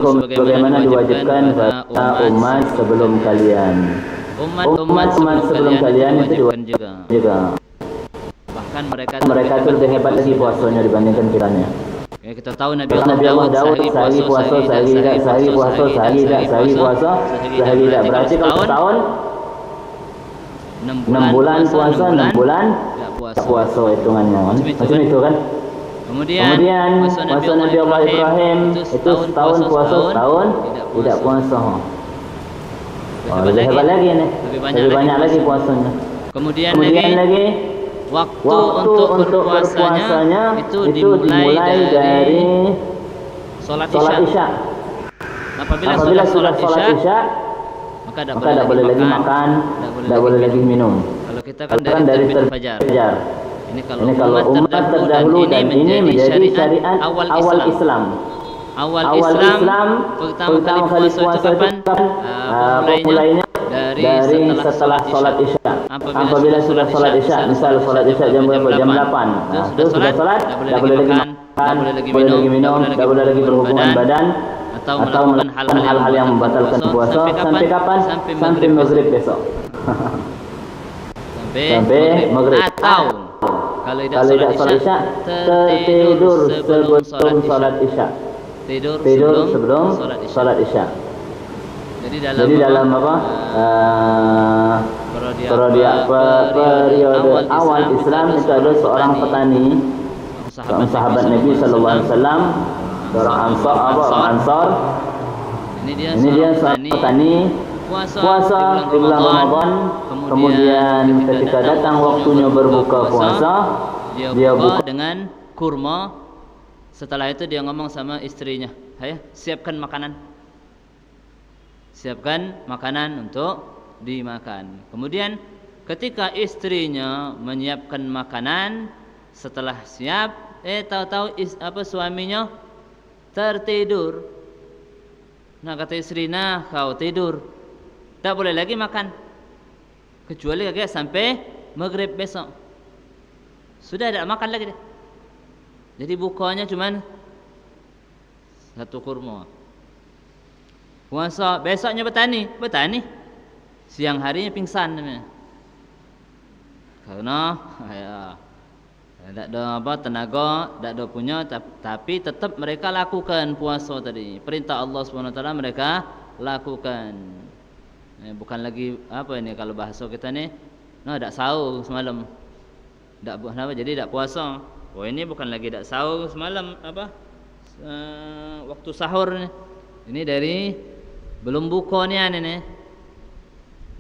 sebagaimana diwajibkan pada umat sebelum kalian. Umat sebelum kalian itu diwajibkan juga. Bahkan Mereka itu lebih hebat lagi puasanya dibandingkan kita. Ya, kita tahu Nabi Nabi Allah Daud sehari puasa, sehari tidak, sehari puasa, sehari tidak, sehari puasa, sehari tidak. Berarti kalau setahun 6 bulan puasa, 6 bulan tak puasa hitungannya. Macam itu kan? Kemudian puasa Nabi Allah Ibrahim itu setahun puasa, setahun tidak puasa. Lebih hebat lagi nih. Lebih banyak lagi puasanya. Kemudian lagi waktu untuk berpuasanya itu dimulai dari sholat Isya. Apabila sudah sholat Isya, maka tidak boleh lagi makan, tidak boleh lagi minum. Kalau kita kan dari terbit fajar. Ini kalau umat terdahulu dan ini menjadi syariat awal Islam. Awal Islam pertama kali puasa kapan? Mulainya dari setelah sholat Isya. Apabila sudah sholat Isya, misal sholat Isya jam berapa? Jam 8. Nah, itu sudah sholat, tidak boleh lagi makan, tidak boleh lagi minum, tidak boleh lagi berhubungan badan, atau melakukan hal-hal yang membatalkan puasa. Sampai kapan? Sampai maghrib besok. Sampai maghrib. Atau kalau tidak sholat Isya, tertidur sebelum sholat Isya. Tidur sebelum sholat Isya. Jadi dalam apa? Periode awal Islam itu ada seorang petani, seorang sahabat Nabi Sallallahu Alaihi Wasallam, seorang Ansar. Ini dia seorang petani, puasa di bulan Ramadan. Kemudian ketika datang waktunya berbuka puasa, dia buka dengan kurma. Setelah itu dia ngomong sama istrinya, siapkan makanan untuk dimakan. Kemudian ketika istrinya menyiapkan makanan, setelah siap, tahu-tahu suaminya tertidur. Nah, kata istri, nah kau tidur, tak boleh lagi makan kecuali sampai maghrib besok. Sudah tidak makan lagi deh. Jadi bukanya cuman satu kurma. Puasa besoknya bertani. Siang harinya pingsan namanya. Karena tidak ada tenaga, tidak ada punya, tapi tetap mereka lakukan puasa tadi. Perintah Allah SWT mereka lakukan. Bukan lagi kalau bahasa kita ni, tidak sahur semalam. Jadi tidak puasa. Ini bukan lagi tidak sahur semalam waktu sahur ni. Ini dari belum buka ni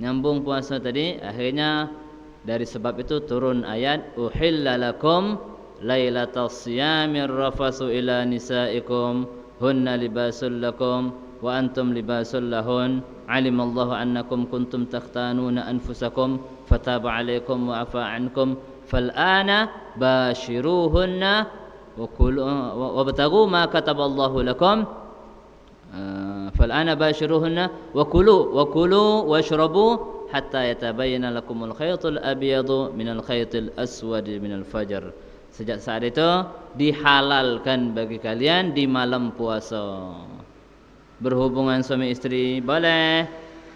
nyambung puasa tadi. Akhirnya dari sebab itu turun ayat uhilla lakum lailatas siyamir rafasu ila nisaikum hunna libasul lakum wa antum libasul lahun alimallahu annakum kuntum takhtanuna anfusakum fataba alaikum wa afa ankum fal'ana bashiruhunna wabtaghu ma kataballahu lakum fal'ana bashiruhunna wa kulu washrabu hatta yatabayyana lakumul khaytul abyadu minal khaytil aswadi minal fajr. Sejak saat itu dihalalkan bagi kalian di malam puasa. Berhubungan suami istri boleh,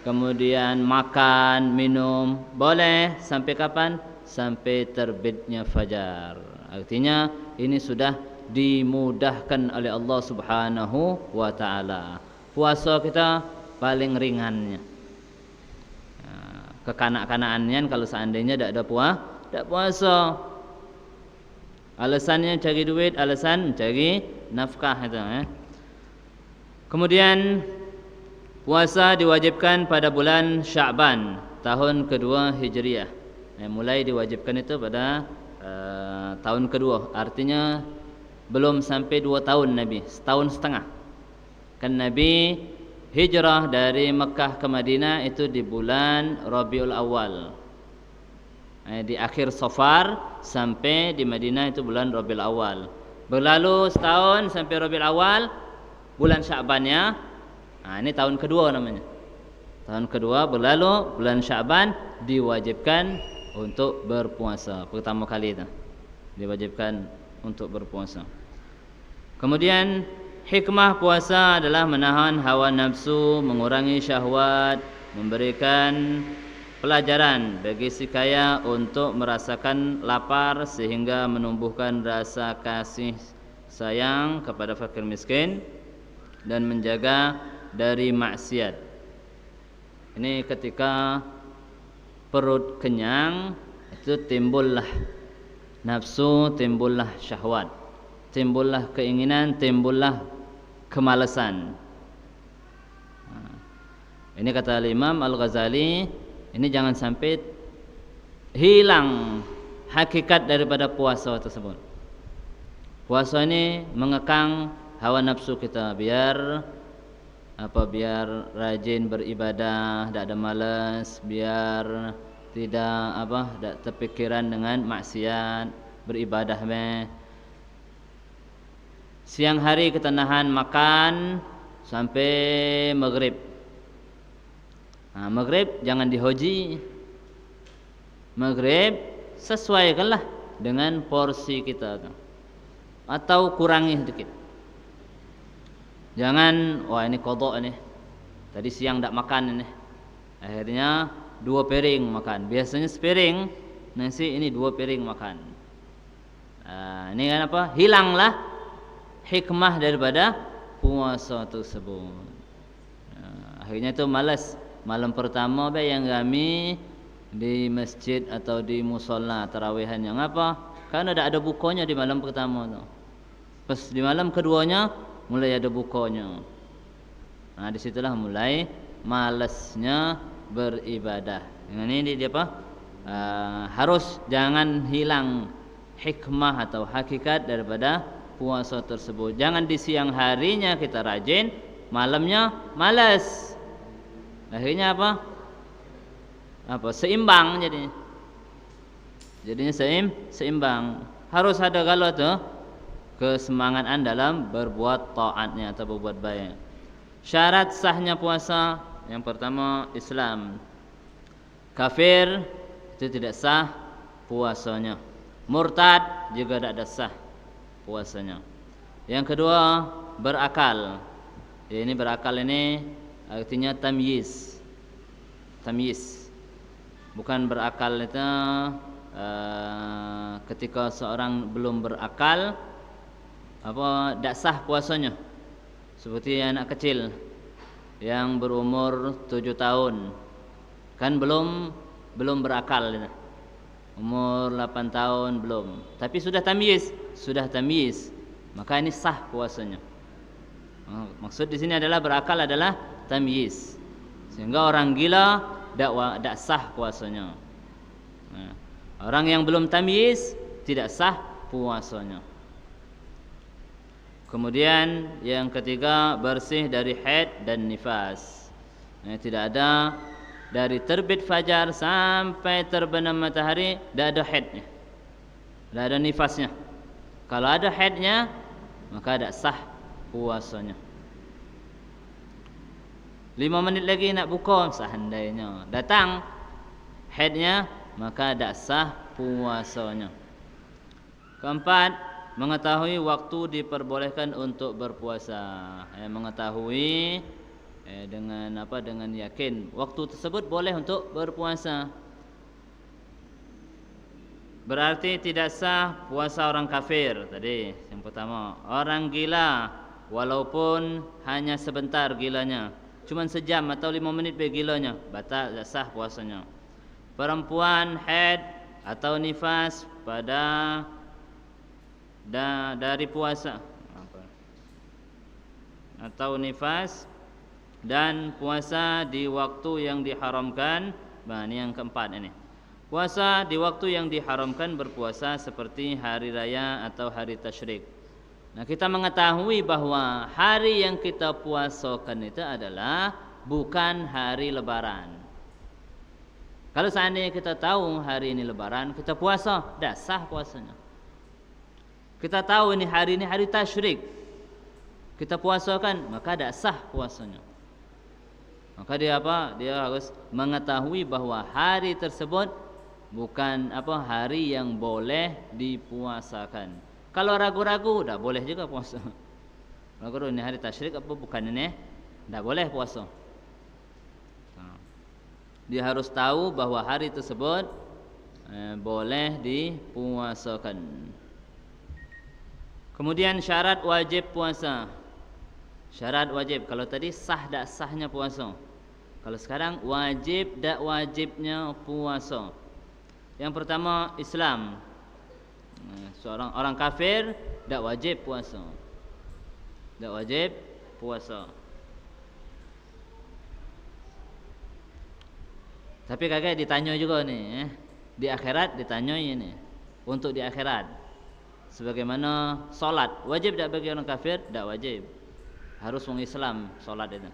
kemudian makan, minum boleh, sampai kapan? Sampai terbitnya fajar. Artinya ini sudah dimudahkan oleh Allah Subhanahu wa taala. Puasa kita paling ringannya. Kekanak-kanaannya kalau seandainya tidak ada puasa. Alasannya cari duit, alasan mencari nafkah itu. Kemudian puasa diwajibkan pada bulan Sya'ban tahun kedua Hijriah. Mulai diwajibkan itu pada tahun kedua. Artinya belum sampai 2 tahun Nabi, setahun setengah. Kan Nabi hijrah dari Mekah ke Madinah itu di bulan Rabiul Awal. Di akhir Safar sampai di Madinah itu bulan Rabiul Awal. Berlalu setahun sampai Rabiul Awal, bulan Sya'bannya. Ini tahun kedua namanya. Tahun kedua berlalu, bulan Sya'ban diwajibkan untuk berpuasa. Pertama kali itu diwajibkan untuk berpuasa. Kemudian hikmah puasa adalah menahan hawa nafsu, mengurangi syahwat, memberikan pelajaran bagi si kaya untuk merasakan lapar sehingga menumbuhkan rasa kasih sayang kepada fakir miskin dan menjaga dari maksiat. Ini ketika perut kenyang itu timbullah nafsu, timbullah syahwat, timbullah keinginan, timbullah kemalasan. Ini kata Imam Al-Ghazali, ini jangan sampai hilang hakikat daripada puasa tersebut. Puasa ini mengekang hawa nafsu kita biar biar rajin beribadah, tidak ada malas, biar tidak terpikiran dengan maksiat, beribadah Siang hari kita nahan makan sampai maghrib. Maghrib jangan dihoji. Maghrib sesuaikanlah dengan porsi kita atau kurangi sedikit. Jangan ini qadha ini. Tadi siang tak makan ini. Akhirnya 2 piring makan. Biasanya sepiring nasi, ini 2 piring makan. Ini kan hilanglah hikmah daripada puasa tersebut. Akhirnya itu malas. Malam pertama yang kami di masjid atau di musola tarawihan yang karena tidak ada bukanya di malam pertama tu. Pas di malam keduanya mulai ada bukanya. Disitulah mulai malasnya beribadah. Dengan ini dia harus jangan hilang hikmah atau hakikat daripada puasa tersebut. Jangan di siang harinya kita rajin, malamnya malas. Akhirnya seimbang jadinya seimbang. Harus ada kalau kesemangatan dalam berbuat taatnya atau berbuat baik. Syarat sahnya puasa yang pertama Islam. Kafir itu tidak sah puasanya. Murtad juga tidak sah puasanya. Yang kedua berakal. Ini berakal ini artinya tamyiz. Tamyiz. Bukan berakal itu ketika seorang belum berakal tidak sah puasanya. Seperti anak kecil yang berumur 7 tahun kan belum berakal, umur 8 tahun belum, tapi sudah tamyiz, maka ini sah puasanya. Maksud di sini adalah berakal adalah tamyiz, sehingga orang gila tidak sah puasanya. Orang yang belum tamyiz tidak sah puasanya. Kemudian yang ketiga bersih dari haid dan nifas. Tidak ada dari terbit fajar sampai terbenam matahari tidak ada haidnya, tidak ada nifasnya. Kalau ada haidnya maka tidak sah puasanya. 5 menit lagi nak buka, seandainya datang haidnya maka tidak sah puasanya. Keempat, mengetahui waktu diperbolehkan untuk berpuasa. Mengetahui dengan yakin waktu tersebut boleh untuk berpuasa. Berarti tidak sah puasa orang kafir tadi. Yang pertama, orang gila walaupun hanya sebentar gilanya, cuma sejam atau 5 menit gilanya, batal, tidak sah puasanya. Perempuan haid atau nifas dari puasa atau nifas dan puasa di waktu yang diharamkan. Ini yang keempat ini. Puasa di waktu yang diharamkan berpuasa seperti hari raya atau hari tasyrik. Kita mengetahui bahwa hari yang kita puasakan itu adalah bukan hari lebaran. Kalau seandainya kita tahu hari ini lebaran, kita puasa, tidak sah puasanya. Kita tahu hari ini hari tasyrik, kita puasakan, maka tidak sah puasanya. Maka dia harus mengetahui bahwa hari tersebut bukan hari yang boleh dipuasakan. Kalau ragu-ragu, tidak boleh juga puasa. Guru ini hari tasyrik apa bukan ini? Tidak boleh puasa. Dia harus tahu bahwa hari tersebut boleh dipuasakan. Kemudian syarat wajib puasa. Syarat wajib. Kalau tadi sah tak sahnya puasa. Kalau sekarang wajib tak wajibnya puasa. Yang pertama Islam. Seorang orang kafir tak wajib puasa. Tak wajib puasa. Tapi kakek ditanya juga nih, di akhirat ditanya ini. Untuk di akhirat, sebagaimana solat wajib tak bagi orang kafir? Tak wajib. Harus orang Islam solat itu.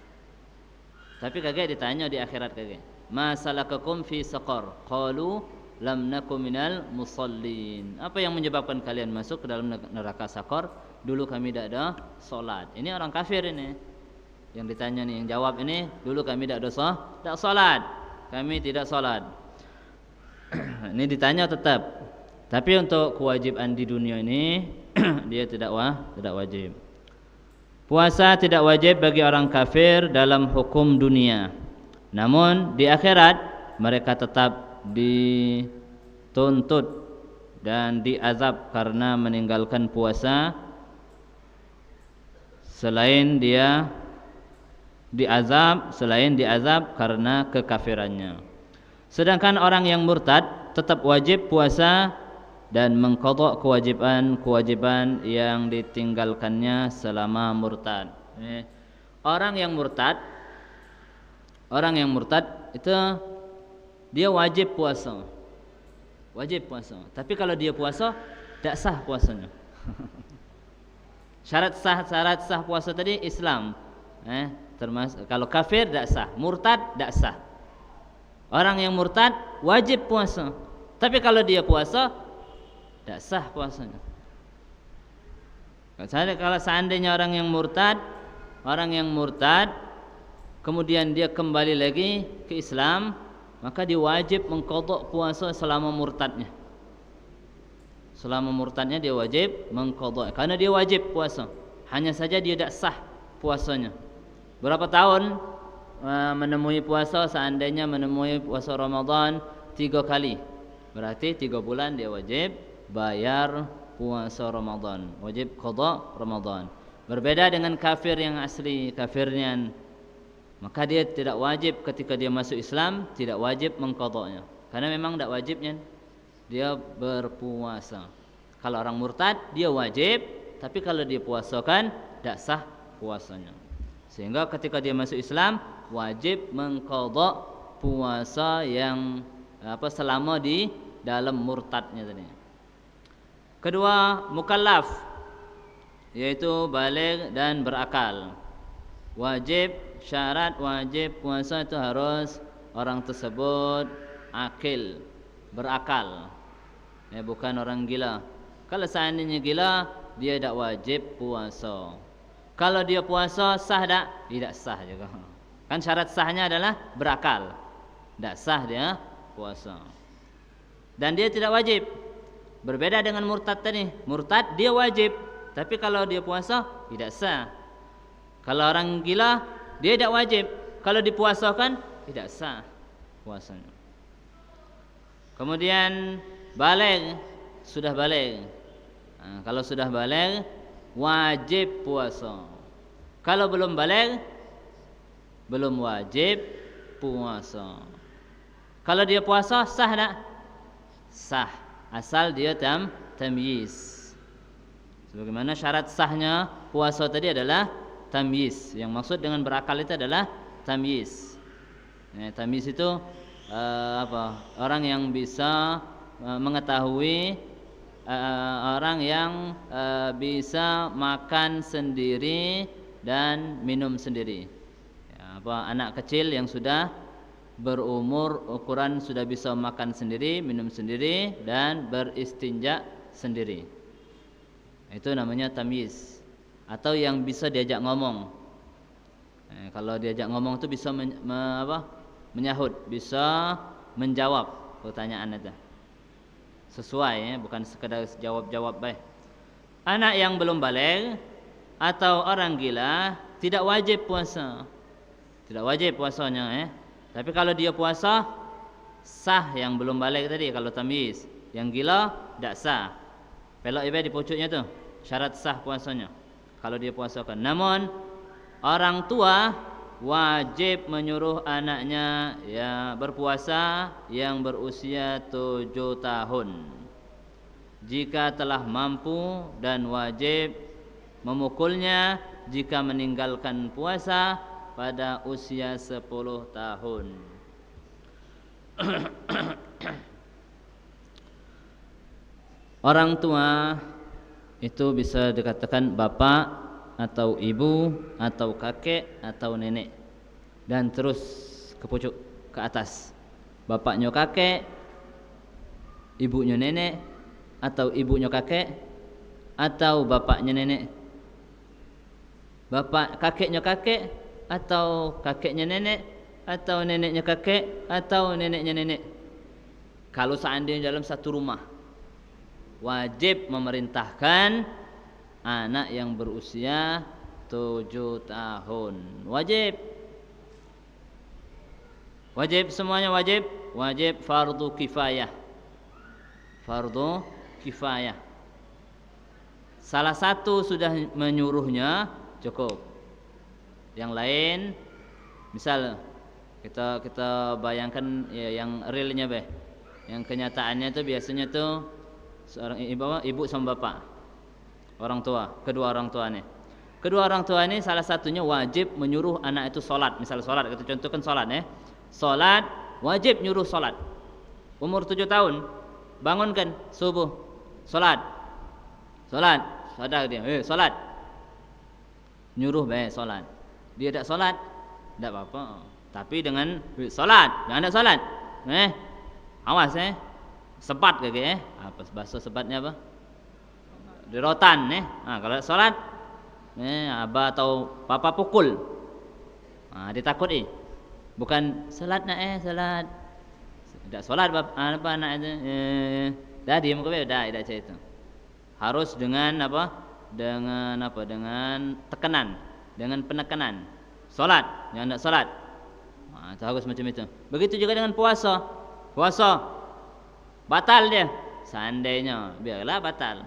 Tapi kakek ditanya di akhirat kakek, ma salakakum fi saqar? Qalu lam nakum minal musallin. Apa yang menyebabkan kalian masuk ke dalam neraka Saqar? Dulu kami tidak ada solat. Ini orang kafir ini. Yang ditanya nih, yang jawab ini, dulu kami tidak ada solat. Kami tidak solat. Ini ditanya tetap. Tapi untuk kewajiban di dunia ini dia tidak wajib. Puasa tidak wajib bagi orang kafir dalam hukum dunia. Namun di akhirat mereka tetap dituntut dan diazab karena meninggalkan puasa. Selain diazab karena kekafirannya. Sedangkan orang yang murtad tetap wajib puasa dan mengqadha kewajiban yang ditinggalkannya selama murtad. Orang yang murtad itu dia wajib puasa. Tapi kalau dia puasa tidak sah puasanya. Syarat sah puasa tadi Islam. Termasuk kalau kafir tidak sah, murtad tidak sah. Orang yang murtad wajib puasa, tapi kalau dia puasa tidak sah puasanya. Kalau seandainya orang yang murtad kemudian dia kembali lagi ke Islam, maka dia wajib mengqadha puasa selama murtadnya. Selama murtadnya dia wajib mengqadha karena dia wajib puasa. Hanya saja dia tidak sah puasanya. Berapa tahun menemui puasa? Seandainya menemui puasa Ramadan 3 kali, berarti 3 bulan dia wajib bayar puasa Ramadan, wajib qadha Ramadan. Berbeda dengan kafir yang asli, kafirnya, maka dia tidak wajib ketika dia masuk Islam, tidak wajib mengqadhanya. Karena memang tidak wajibnya dia berpuasa. Kalau orang murtad dia wajib, tapi kalau dia puasakan tidak sah puasanya. Sehingga ketika dia masuk Islam wajib mengqadha puasa yang selama di dalam murtadnya tadi. Kedua, mukallaf, yaitu baligh dan berakal. Syarat wajib puasa itu harus orang tersebut akil, berakal. Bukan orang gila. Kalau seandainya gila, dia tidak wajib puasa. Kalau dia puasa sah tak? Tidak sah juga. Kan syarat sahnya adalah berakal. Tidak sah dia puasa. Dan dia tidak wajib. Berbeda dengan murtad tadi. Murtad dia wajib, tapi kalau dia puasa tidak sah. Kalau orang gila dia tidak wajib, kalau dipuasakan tidak sah puasanya. Kemudian baligh, sudah baligh. Kalau sudah baligh wajib puasa. Kalau belum baligh belum wajib puasa. Kalau dia puasa sah tak? Sah, asal dia tamyiz. Sebagaimana syarat sahnya puasa tadi adalah tamyiz. Yang maksud dengan berakal itu adalah tamyiz. Tamyiz itu orang yang bisa mengetahui, orang yang bisa makan sendiri dan minum sendiri. Anak kecil yang sudah berumur ukuran sudah bisa makan sendiri, minum sendiri dan beristinja sendiri. Itu namanya tamyiz. Atau yang bisa diajak ngomong. Kalau diajak ngomong itu bisa menyahut, bisa menjawab pertanyaan itu. Sesuai, bukan sekedar jawab-jawab baik. Anak yang belum baligh atau orang gila tidak wajib puasa. Tidak wajib puasanya Tapi kalau dia puasa sah yang belum balik tadi kalau tamyiz. Yang gila tidak sah. Pelok ibadah di pucuknya tu syarat sah puasanya kalau dia puasakan. Namun orang tua wajib menyuruh anaknya berpuasa yang berusia 7 tahun. Jika telah mampu, dan wajib memukulnya jika meninggalkan puasa pada usia 10 tahun. Orang tua itu bisa dikatakan bapak atau ibu atau kakek atau nenek, dan terus ke pucuk ke atas. Bapaknya kakek, ibunya nenek, atau ibunya kakek, atau bapaknya nenek. Bapak kakeknya kakek, atau kakeknya nenek, atau neneknya kakek, atau neneknya nenek. Kalau seandainya dalam satu rumah, wajib memerintahkan anak yang berusia 7 tahun. Wajib. Wajib, semuanya wajib. Wajib fardu kifayah. Fardu kifayah. Salah satu sudah menyuruhnya cukup. Yang lain, misal kita bayangkan yang realnya yang kenyataannya itu biasanya tuh seorang ibu sama bapak, orang tua, kedua orang tua ini salah satunya wajib menyuruh anak itu sholat. Misal sholat, kita contohkan sholat sholat, wajib nyuruh sholat. Umur 7 tahun, bangunkan subuh, sholat, sadar dia, sholat, nyuruh sholat. Dia tak sholat, tak apa-apa, tapi dengan sholat, jangan tak sholat, awas sebat kayak apa bahasa sebatnya apa? Dirotan kalau sholat abah atau papa pukul. Ditakut bukan sholat sholat. Tidak sholat apa anak itu. Dah diam ke dah tidak macam itu. Harus dengan apa? Dengan tekanan, dengan penekanan. Sholat, jangan tidak sholat. Itu harus macam itu. Begitu juga dengan puasa. Puasa batal dia. Seandainya biarlah batal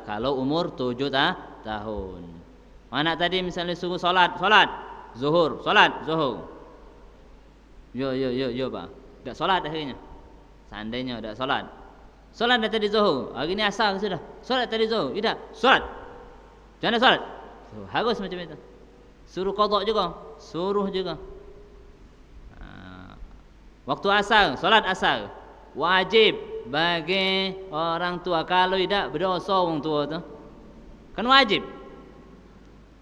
kalau umur 7 tahun. Anak tadi misalnya suruh solat zuhur. Yo Pak. Tak solat akhirnya. Seandainya tak solat dah tadi zuhur. Hari ni asar sudah. Solat tadi zuhur. Tidak, solat. Jangan solat. Harus macam itu. Suruh qada juga. Waktu asar, solat asar wajib bagi orang tua. Kalau tidak berdosa orang tua tu. Kan wajib.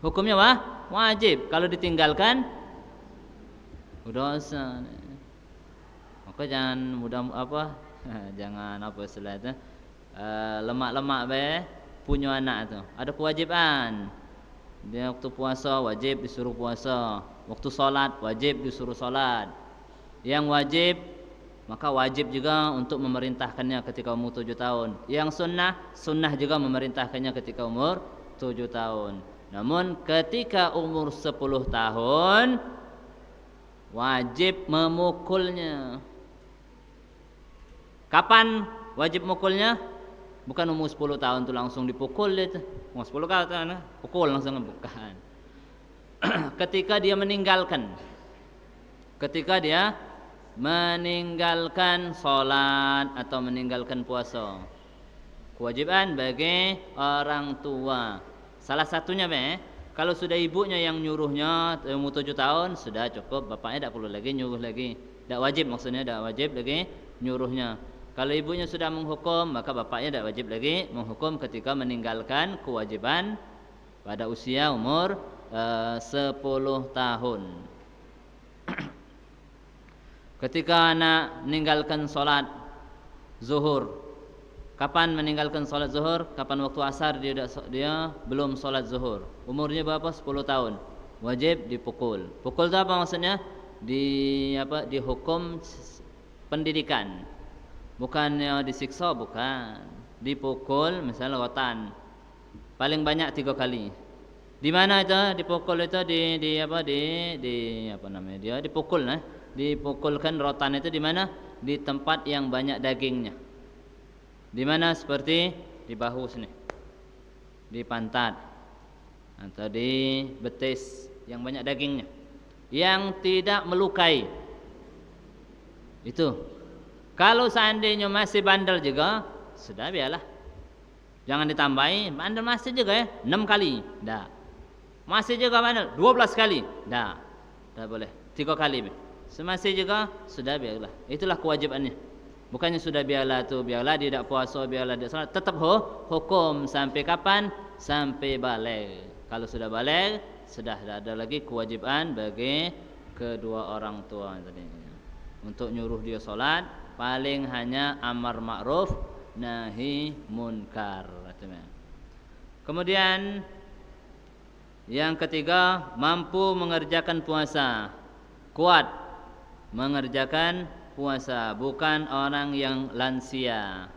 Hukumnya wajib. Kalau ditinggalkan berdosa. Maka jangan jangan istilah tu. Lemak-lemak punya anak tu. Ada kewajiban. Dia waktu puasa wajib disuruh puasa. Waktu solat wajib disuruh solat. Yang wajib, maka wajib juga untuk memerintahkannya ketika umur 7 tahun. Yang sunnah juga memerintahkannya ketika umur 7 tahun. Namun ketika umur 10 tahun wajib memukulnya. Kapan wajib memukulnya? Bukan umur 10 tahun tu langsung dipukul dia tu. Umur 10 tahun pukul langsung, bukan. Ketika dia meninggalkan sholat atau meninggalkan puasa. Kewajiban bagi orang tua. Salah satunya kalau sudah ibunya yang nyuruhnya umur 7 tahun sudah cukup, bapaknya tak perlu lagi nyuruh lagi. Tak wajib, maksudnya tak wajib lagi nyuruhnya. Kalau ibunya sudah menghukum, maka bapaknya tak wajib lagi menghukum ketika meninggalkan kewajiban pada usia umur 10 tahun. Ketika anak meninggalkan solat zuhur, kapan meninggalkan solat zuhur? Kapan waktu asar dia belum solat zuhur. Umurnya berapa? 10 tahun. Wajib dipukul. Pukul itu apa maksudnya? Dihukum pendidikan. Bukannya disiksa, bukan. Dipukul, misalnya rotan. paling banyak 3 kali. Di mana itu? Dipukul itu di apa namanya? Dia dipukul dipukulkan rotan itu di mana? Di tempat yang banyak dagingnya. Di mana? Seperti di bahu sini, di pantat, atau di betis yang banyak dagingnya, yang tidak melukai. Itu. Kalau seandainya masih bandel juga, sudah biarlah. Jangan ditambahi, bandel masih juga ya, 6 kali. Dah. Masih juga bandel 12 kali. Dah. Dah boleh. 3 kali. Semasih juga, sudah biarlah. Itulah kewajibannya. Bukannya sudah biarlah tu, biarlah dia tak puasa, biarlah dia salat. Tetap hukum sampai kapan? Sampai balik. Kalau sudah balik, sudah tidak ada lagi kewajiban bagi kedua orang tua tadi. Untuk nyuruh dia solat, paling hanya amar ma'ruf nahi munkar. Kemudian yang ketiga, mampu mengerjakan puasa, kuat mengerjakan puasa, bukan orang yang lansia.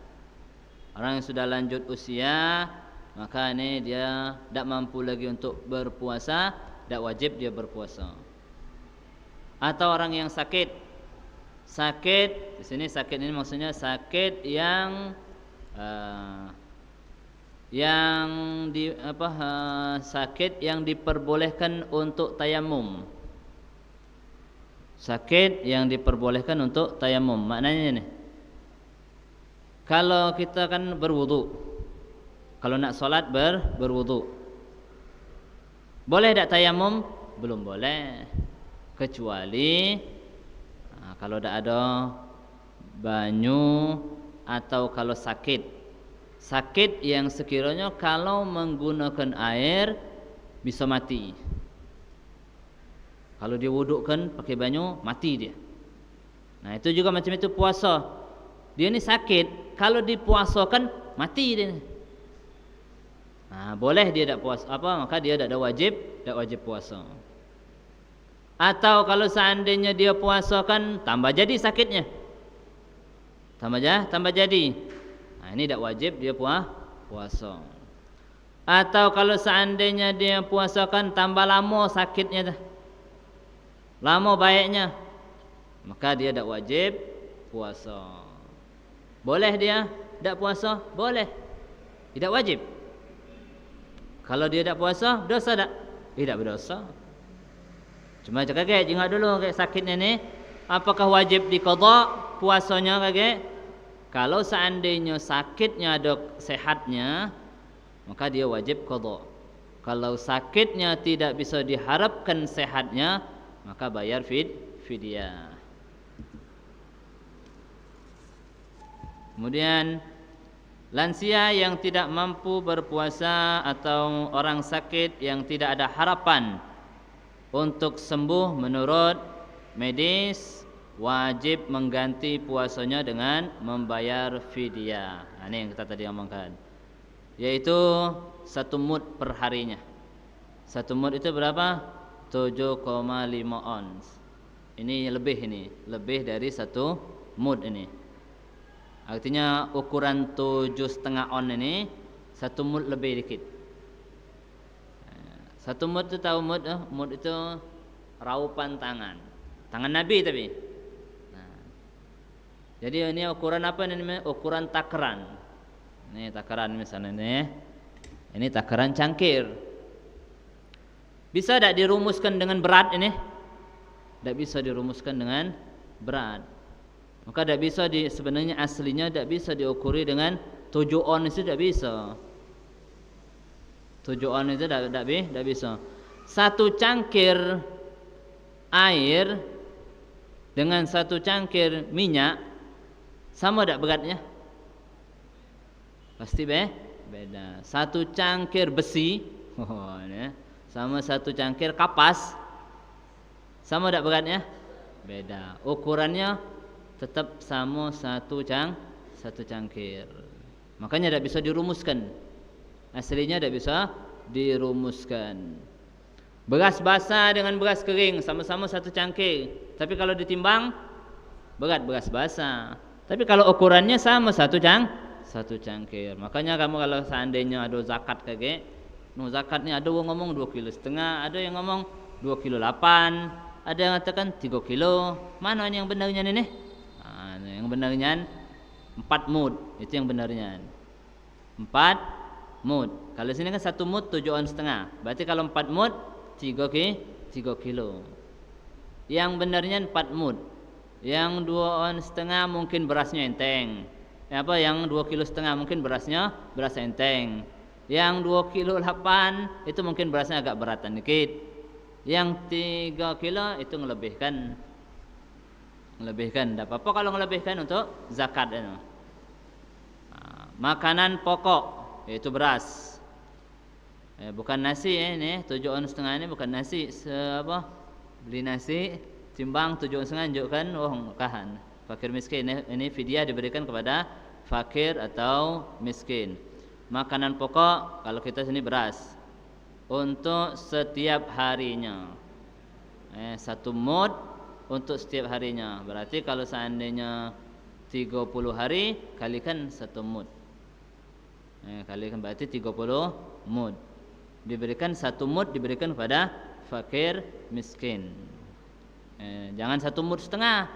Orang yang sudah lanjut usia, maka ini dia tidak mampu lagi untuk berpuasa, tidak wajib dia berpuasa. Atau orang yang sakit, di sini sakit ini maksudnya sakit yang sakit yang diperbolehkan untuk tayamum. Sakit yang diperbolehkan untuk tayamum. Maknanya nih, kalau kita kan berwudu, kalau nak solat berwudu, boleh tak tayamum? Belum boleh, kecuali kalau tak ada banyu, atau kalau sakit yang sekiranya kalau menggunakan air bisa mati. Kalau dia wudukkan pakai banyu, mati dia. Nah itu juga macam itu puasa. Dia ni sakit, kalau dipuasakan mati dia. Nah, boleh dia tak puasa maka dia tak wajib puasa. Atau kalau seandainya dia puasakan, tambah jadi sakitnya. Tambah jadi. Nah, ini tak wajib dia puasa. Atau kalau seandainya dia puasakan tambah lama sakitnya, lama baiknya, maka dia tak wajib puasa. Boleh dia tak puasa? Boleh. Tidak wajib. Kalau dia tak puasa, dosa tak? Tidak berdosa. Cuma kakek ingat dulu kayak sakitnya ni, apakah wajib diqadha puasanya kakek? Kalau seandainya sakitnya ada sehatnya, maka dia wajib qadha. Kalau sakitnya tidak bisa diharapkan sehatnya, maka bayar fidyah. Kemudian lansia yang tidak mampu berpuasa atau orang sakit yang tidak ada harapan untuk sembuh menurut medis, wajib mengganti puasanya dengan membayar fidyah. Nah, ini yang kita tadi omongkan, yaitu 1 mud per harinya. 1 mud itu berapa? 7,5 ons. Ini lebih dari 1 mud ini. Artinya ukuran 7,5 on ini 1 mud lebih dikit. 1 mud itu tahu mud? Mud itu raupan tangan Nabi tapi. Nah, jadi ini ukuran apa ini? Ukuran takaran. Ini takaran misalnya ini. Ini takaran cangkir. Bisa tak dirumuskan dengan berat ini? Tak bisa dirumuskan dengan berat. Maka tak bisa sebenarnya aslinya tak bisa diukuri dengan 7 on itu, tak bisa. 7 on itu tak bisa. 1 cangkir air dengan 1 cangkir minyak sama tak beratnya? Pasti beda. 1 cangkir besi sama 1 cangkir kapas sama tak beratnya? Beda. Ukurannya tetap sama 1 cangkir. Makanya tak bisa dirumuskan. Aslinya tak bisa dirumuskan. Beras basah dengan beras kering sama-sama 1 cangkir. Tapi kalau ditimbang berat beras basah. Tapi kalau ukurannya sama 1 cangkir. Makanya kamu kalau seandainya ada zakat kakek, zakat ni ada orang ngomong 2,5 kilo, ada yang ngomong 2,8 kilo, ada yang katakan 3 kilo. Mana yang benarnya ni? Yang benarnya 4 mud, itu yang benarnya. 4 mud. Kalau sini kan 1 mud 7 on setengah. Berarti kalau 4 mud 3 kilo. Yang benarnya 4 mud. Yang 2 on setengah mungkin berasnya enteng. Yang 2,5 kilo mungkin beras enteng. Yang 2,8 kilo itu mungkin berasnya agak beratan dikit. Yang 3 kilo itu ngelebihkan. Tak apa-apa kalau ngelebihkan untuk zakat itu. Makanan pokok yaitu beras. Bukan nasi ini 7 on setengah ini bukan nasi. Beli nasi timbang 7 on setengah tunjukkan kahan. Fakir miskin ini fidyah diberikan kepada fakir atau miskin. Makanan pokok kalau kita sini beras untuk setiap harinya. 1 mud untuk setiap harinya. Berarti kalau seandainya 30 hari kalikan 1 mud. Kalikan berarti 30 mud. Diberikan 1 mud diberikan kepada fakir miskin. Jangan 1 mud setengah.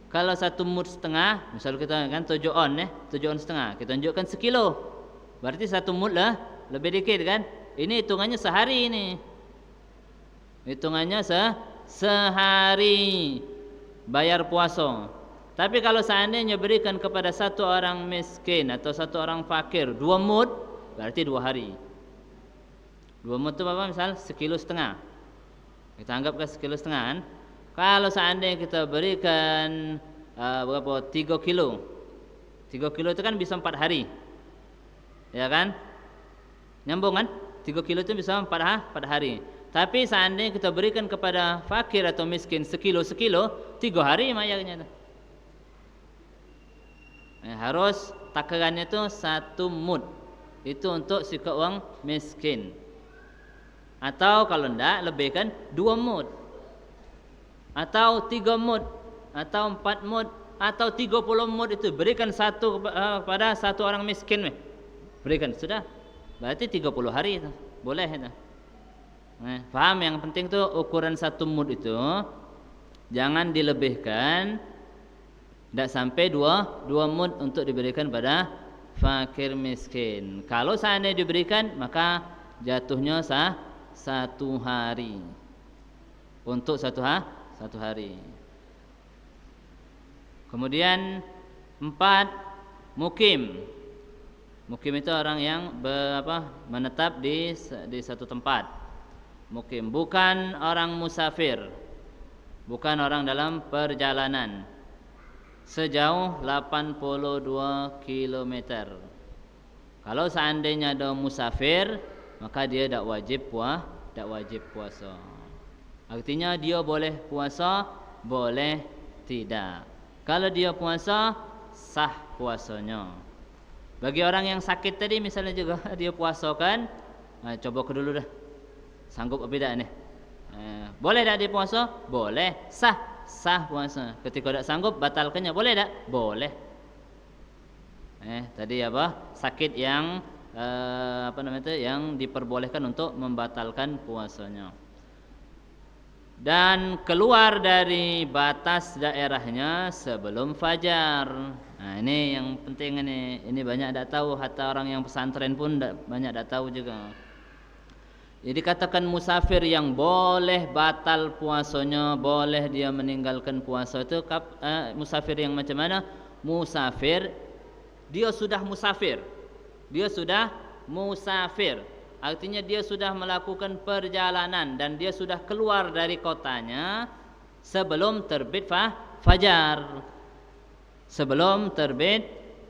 Kalau 1 mud setengah, misal kita kan 7 on 7 on setengah, kita tunjukkan 1 kilo. Berarti 1 mud lah lebih dikit kan? Ini hitungannya sehari ini. Hitungannya sehari bayar puasa. Tapi kalau seandainya berikan kepada 1 orang miskin atau 1 orang fakir 2 mud, berarti 2 hari. 2 mud itu apa? Misal 1,5 kilo. Kita anggapkan 1,5 kilo kan? Kalau seandainya kita berikan 3 kilo. 3 kilo itu kan bisa 4 hari. Ya kan? Nyambung kan? 3 kilo itu bisa 4 hari. Tapi seandainya kita berikan kepada fakir atau miskin 1 kilo, 3 hari mayarnya. Harus takarannya itu 1 mud. Itu untuk si orang miskin. Atau kalau tidak lebihkan 2 mud. Atau 3 mud, atau 4 mud, atau 30 mud itu berikan 1 kepada 1 orang miskin. Berikan sudah. Berarti 30 hari itu. Boleh itu. Faham, yang penting tu ukuran 1 mud itu jangan dilebihkan. Tidak sampai 2 mud untuk diberikan pada fakir miskin. Kalau seandainya diberikan maka jatuhnya 1 hari. Untuk 1 hari. Kemudian 4 mukim. Mukim itu orang yang menetap di satu tempat. Mukim bukan orang musafir. Bukan orang dalam perjalanan. Sejauh 82 km. Kalau seandainya ada musafir, maka dia tak wajib puasa. Artinya dia boleh puasa, boleh tidak. Kalau dia puasa, sah puasanya. Bagi orang yang sakit tadi misalnya juga dia puasa kan, coba ke dulu dah. Sanggup apa tidak ni? Boleh tak dia puasa? Boleh, sah puasa. Ketika tak sanggup, batalkannya. Boleh tak? Boleh. Tadi sakit yang yang diperbolehkan untuk membatalkan puasanya. Dan keluar dari batas daerahnya sebelum fajar. Ini yang penting ini. Ini banyak tak tahu, hatta orang yang pesantren pun banyak tak tahu juga. Jadi katakan musafir yang boleh batal puasanya, boleh dia meninggalkan puasa itu musafir yang macam mana? Musafir dia sudah musafir. Artinya dia sudah melakukan perjalanan dan dia sudah keluar dari kotanya sebelum terbit fajar. Sebelum terbit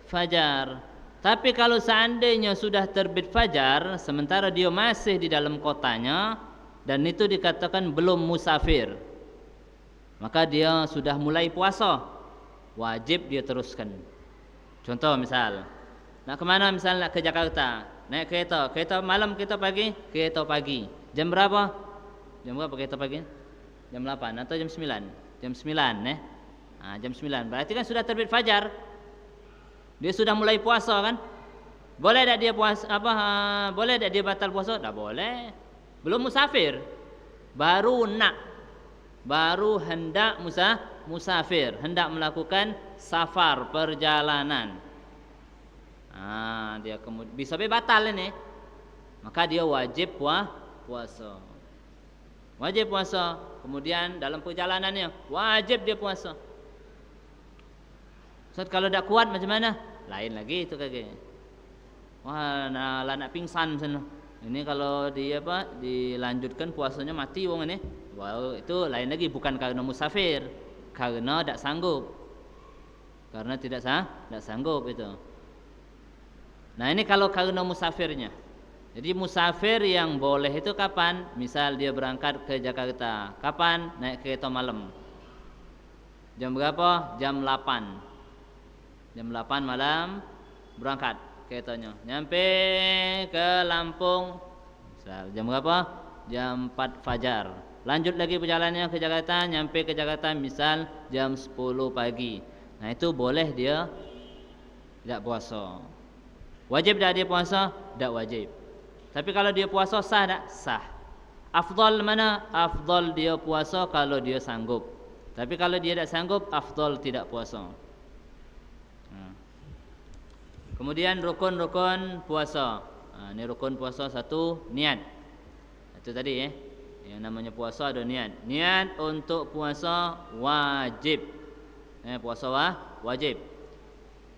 fajar. Tapi kalau seandainya sudah terbit fajar sementara dia masih di dalam kotanya dan itu dikatakan belum musafir, maka dia sudah mulai puasa, wajib dia teruskan. Contoh misal, nak ke mana? Misal nak ke Jakarta, naik kereta malam, kereta pagi. Jam berapa? Jam berapa kereta pagi? Jam 8 atau jam 9? Jam 9 jam 9. Berarti kan sudah terbit fajar. Dia sudah mulai puasa kan? Boleh tak dia puasa boleh tak dia batal puasa? Tak boleh. Belum musafir. Baru hendak musafir, hendak melakukan safar, perjalanan. Dia kemudian bisa batal ini. Maka dia wajib puasa. Wajib puasa. Kemudian dalam perjalanannya wajib dia puasa. Ustaz, kalau tak kuat macam mana? Lain lagi itu kaki. Wah, nak pingsan sana. Ini kalau dilanjutkan puasanya mati wong ini. Wah, itu lain lagi, bukan karena musafir, karena tak sanggup. Karena tidak sanggup itu. Nah, ini kalau karena musafirnya. Jadi musafir yang boleh itu kapan? Misal dia berangkat ke Jakarta. Kapan? Naik kereta malam. Jam berapa? Jam 8. Jam 8 malam berangkat keretanya. Nyampe ke Lampung misal jam berapa? Jam 4 fajar. Lanjut lagi perjalanannya ke Jakarta, nyampe ke Jakarta misal jam 10 pagi. Nah, itu boleh dia tidak puasa. Wajib tak dia puasa? Tak wajib. Tapi kalau dia puasa sah tak? Sah. Afdal mana? Afdal dia puasa kalau dia sanggup. Tapi kalau dia tak sanggup, afdal tidak puasa. Kemudian rukun-rukun puasa. Ini rukun puasa satu, niat. Itu tadi yang namanya puasa ada niat. Niat untuk puasa wajib. Puasa wajib.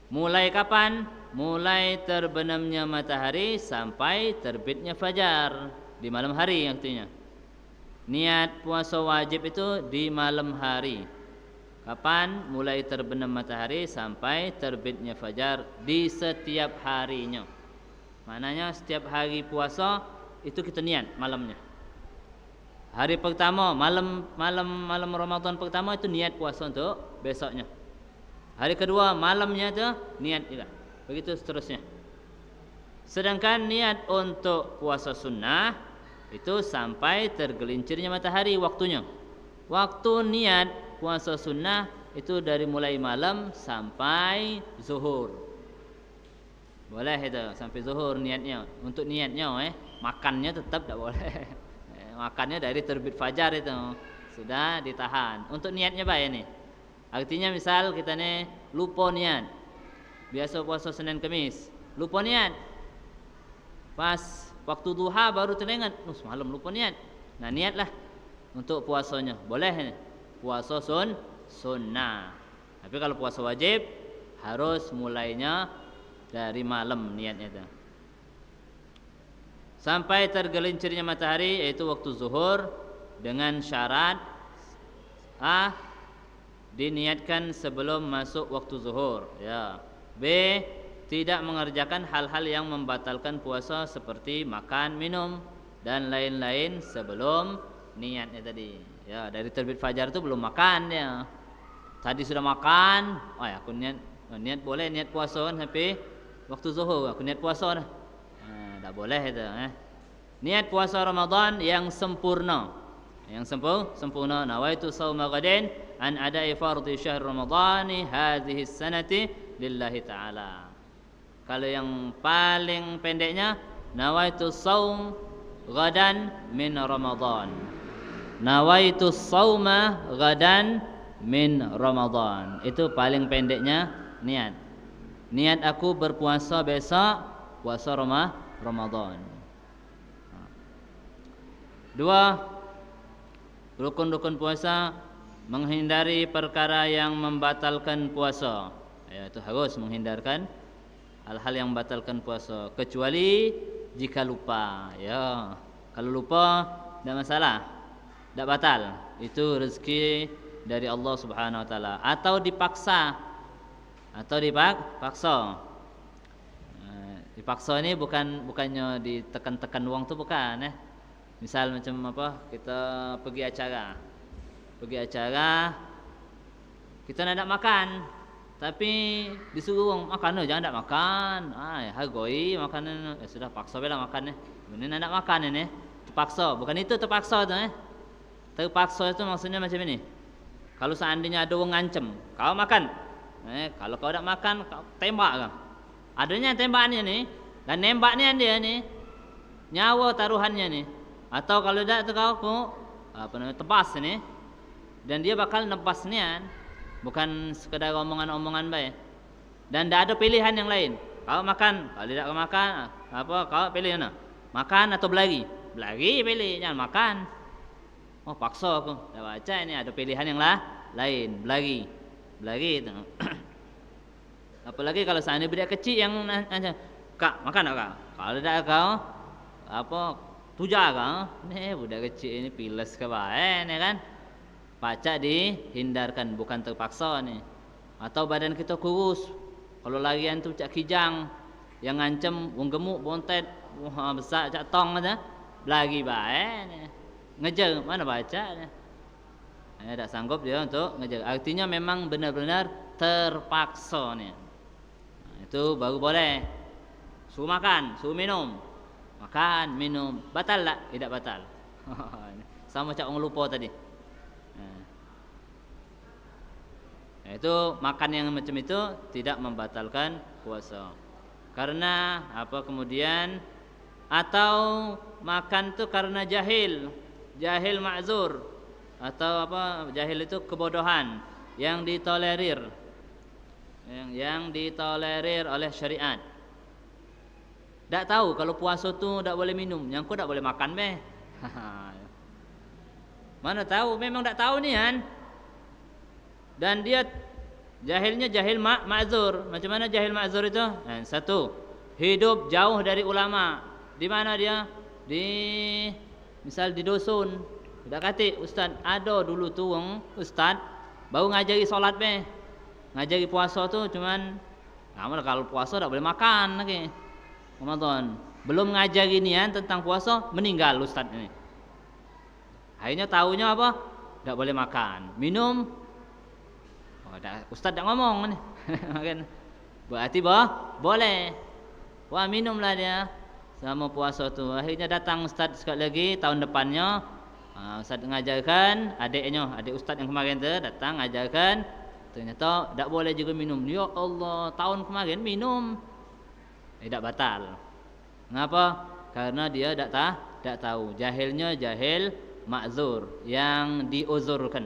Mulai kapan? Mulai terbenamnya matahari sampai terbitnya fajar di malam hari artinya. Niat puasa wajib itu di malam hari. Kapan? Mulai terbenam matahari sampai terbitnya fajar di setiap harinya. Maknanya setiap hari puasa itu kita niat malamnya. Hari pertama malam Ramadan pertama itu niat puasa untuk besoknya. Hari kedua malamnya itu niat juga. Begitu seterusnya. Sedangkan niat untuk puasa sunnah itu sampai tergelincirnya matahari waktunya. Waktu niat puasa sunnah itu dari mulai malam sampai zuhur. Boleh itu sampai zuhur niatnya. Untuk niatnya makannya tetap tak boleh. Makannya dari terbit fajar itu sudah ditahan. Untuk niatnya baik nih. Artinya misal kita lupa niat. Biasa puasa Senin Kamis, lupa niat. Pas waktu duha baru teringat, semalam lupa niat. Nah, niatlah untuk puasanya. Boleh puasa sunnah. Tapi kalau puasa wajib harus mulainya dari malam niatnya itu. Sampai tergelincirnya matahari yaitu waktu zuhur dengan syarat diniatkan sebelum masuk waktu zuhur, ya. B. Tidak mengerjakan hal-hal yang membatalkan puasa seperti makan, minum dan lain-lain sebelum niatnya tadi. Ya, dari terbit fajar itu belum makan ya. Tadi sudah makan, aku niat boleh niat puasa kan sampai waktu zuhur, aku niat puasa dah. Tak boleh itu. Niat puasa Ramadan yang sempurna. Yang sempurna. Nawaitu shauma ghadin an ada'i fardhi syahr ramadhani hadhihi sanati lillahi ta'ala. Kalau yang paling pendeknya nawaitu shaum ghadan min Ramadan. Nawaitu shauma ghadan min Ramadan. Itu paling pendeknya niat. Niat aku berpuasa besok puasa Ramadan. Dua, rukun-rukun puasa menghindari perkara yang membatalkan puasa. Ya, itu harus menghindarkan hal-hal yang membatalkan puasa kecuali jika lupa. Ya, kalau lupa tidak masalah, tidak batal. Itu rezeki dari Allah Subhanahu wa taala atau dipaksa. Dipaksa ini bukannya ditekan-tekan uang tuh bukan. Misal macam kita pergi acara kita nak makan tapi disuruh orang makan jangan tak makan. Hargai makanan. Sudah paksa bela makan ini nak makan ini terpaksa. Bukan itu terpaksa tu Terpaksa itu maksudnya macam ini. Kalau seandainya ada orang ngancam kau makan, kalau kau tak makan kau tembak kau. Adanya tembakannya nih Dan nembaknya dia nih, nyawa taruhannya nih. Atau kalau tidak tu kau tebas nih, dan dia bakal nebas nian, bukan sekedar omongan-omongan baik. Dan tidak ada pilihan yang lain. Kau makan, kalau tidak kau makan, kau pilih mana? Makan atau belagi? Belagi pilih, jangan makan. Oh paksa aku, dah baca ini ada pilihan yang lain, belagi itu. Apalagi kalau seandainya budak kecil yang kak makan tak kak? Kalau tidak kau tuja kau, nih budak kecil ini piles ke bae, nih kan? Baca dihindarkan, bukan terpaksa nih. Atau badan kita kurus, kalau lagian tu cak kijang, yang ngancem wong gemuk bontet, wah besar cak tong aja, belagi bae nih. Ngejar mana baca nih? Tak sanggup dia untuk ngejar. Artinya memang benar-benar terpaksa nih. Itu baru boleh. Suruh makan, suruh minum. Makan, minum. Batal tak? Tidak batal. Sama macam orang lupa tadi. Itu makan yang macam itu tidak membatalkan puasa. Karena kemudian atau makan tu karena jahil ma'zur, atau jahil itu kebodohan yang ditolerir, yang ditolerir oleh syariat. Tak tahu kalau puasa tu tak boleh minum, yang kau tak boleh makan beh. Mana tahu, memang tak tahu ni kan. Dan dia jahilnya jahil ma'zur. Macam mana jahil ma'zur itu? Satu, hidup jauh dari ulama. Di mana dia? Misal di dusun. Sudah kata ustaz, ada dulu tu wong ustaz baru ngajari solat beh. Ngajari puasa tu cuman kalau puasa tak boleh makan lagi. Ramadan. Belum ngajari nian tentang puasa, meninggal ustaz ini. Akhirnya tahunya apa? Tak boleh makan, minum. Ustaz tak ngomong ni. Berarti boleh. Wah, minumlah dia sama puasa tu. Akhirnya datang ustaz sekali lagi tahun depannya. Ustaz mengajarkan adik ustaz yang kemarin tu datang ajarkan, ternyata tak boleh juga minum. Ya Allah, tahun kemarin minum. Tidak batal. Mengapa? Karena dia tak tahu. Jahilnya jahil ma'zur, yang diuzurkan.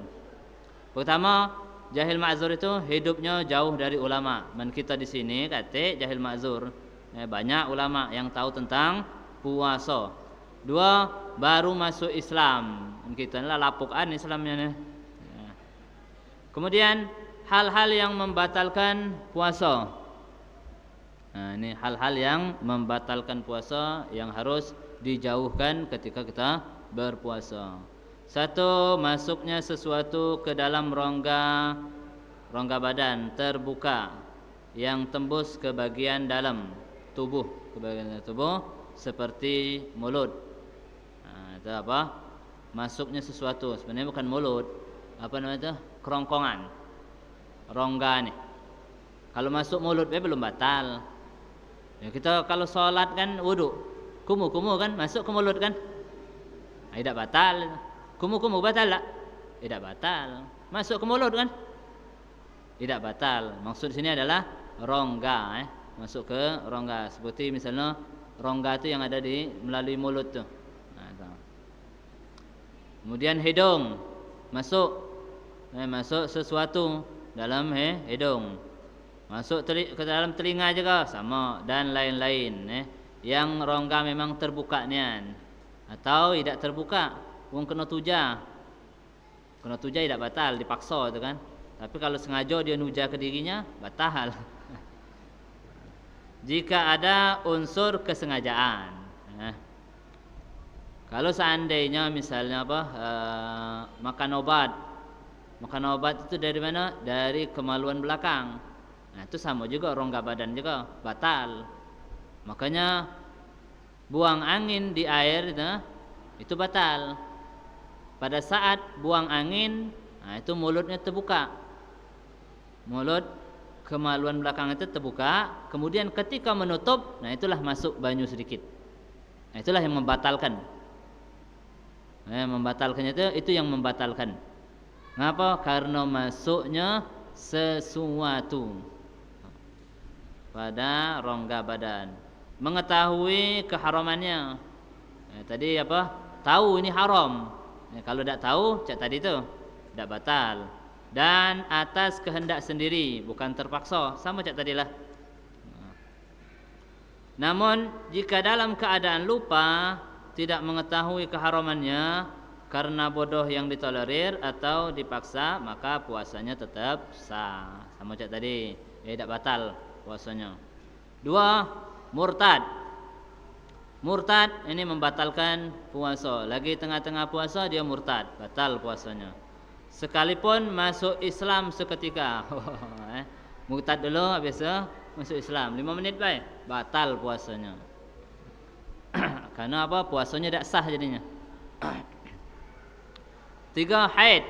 Pertama, jahil ma'zur itu hidupnya jauh dari ulama. Dan kita di sini kata jahil ma'zur. Banyak ulama yang tahu tentang puasa. Dua, baru masuk Islam. Kita ni lah lapukan Islamnya ni. Kemudian hal-hal yang membatalkan puasa. Ini hal-hal yang membatalkan puasa yang harus dijauhkan ketika kita berpuasa. Satu, masuknya sesuatu ke dalam rongga badan terbuka yang tembus ke bagian dalam tubuh, seperti mulut. Itu apa? Masuknya sesuatu, sebenarnya bukan mulut, kerongkongan, rongga ni. Kalau masuk mulut belum batal. Ya, kita kalau solat kan wudu, kumu kan masuk ke mulut kan, tidak batal. Kumu batal tak? Tidak batal. Masuk ke mulut kan, tidak batal. Maksud sini adalah rongga, masuk ke rongga. Seperti misalnya rongga tu yang ada melalui mulut tu. Kemudian hidung, masuk sesuatu dalam hidung. Masuk ke dalam telinga juga sama, dan lain-lain. Yang rongga memang terbuka nian, atau tidak terbuka, wong kena tuja tidak batal, dipaksa tu kan. Tapi kalau sengaja dia nuja ke dirinya, batal. Jika ada unsur kesengajaan. Kalau seandainya misalnya makan obat itu dari mana? Dari kemaluan belakang. Itu sama juga, rongga badan juga batal. Makanya buang angin di air itu batal. Pada saat buang angin, itu mulutnya terbuka. Mulut kemaluan belakang itu terbuka. Kemudian ketika menutup, itulah masuk banyu sedikit. Itulah yang membatalkan. Membatalkannya itu yang membatalkan. Ngapa? Karena masuknya sesuatu pada rongga badan. mengetahui keharamannya. Tadi apa? Tahu ini haram. Kalau tidak tahu, cak tadi tu tidak batal. Dan atas kehendak sendiri, bukan terpaksa. Sama cak tadilah. Namun jika dalam keadaan lupa, tidak mengetahui keharamannya karena bodoh yang ditolerir atau dipaksa, maka puasanya tetap sah. Sama cak tadi, tidak batal puasanya. 2. Murtad. Murtad ini membatalkan puasa. Lagi tengah-tengah puasa dia murtad, batal puasanya. Sekalipun masuk Islam seketika. Murtad dulu habis itu masuk Islam 5 menit baik, batal puasanya. Karena apa? Puasanya tidak sah jadinya. 3. Haid.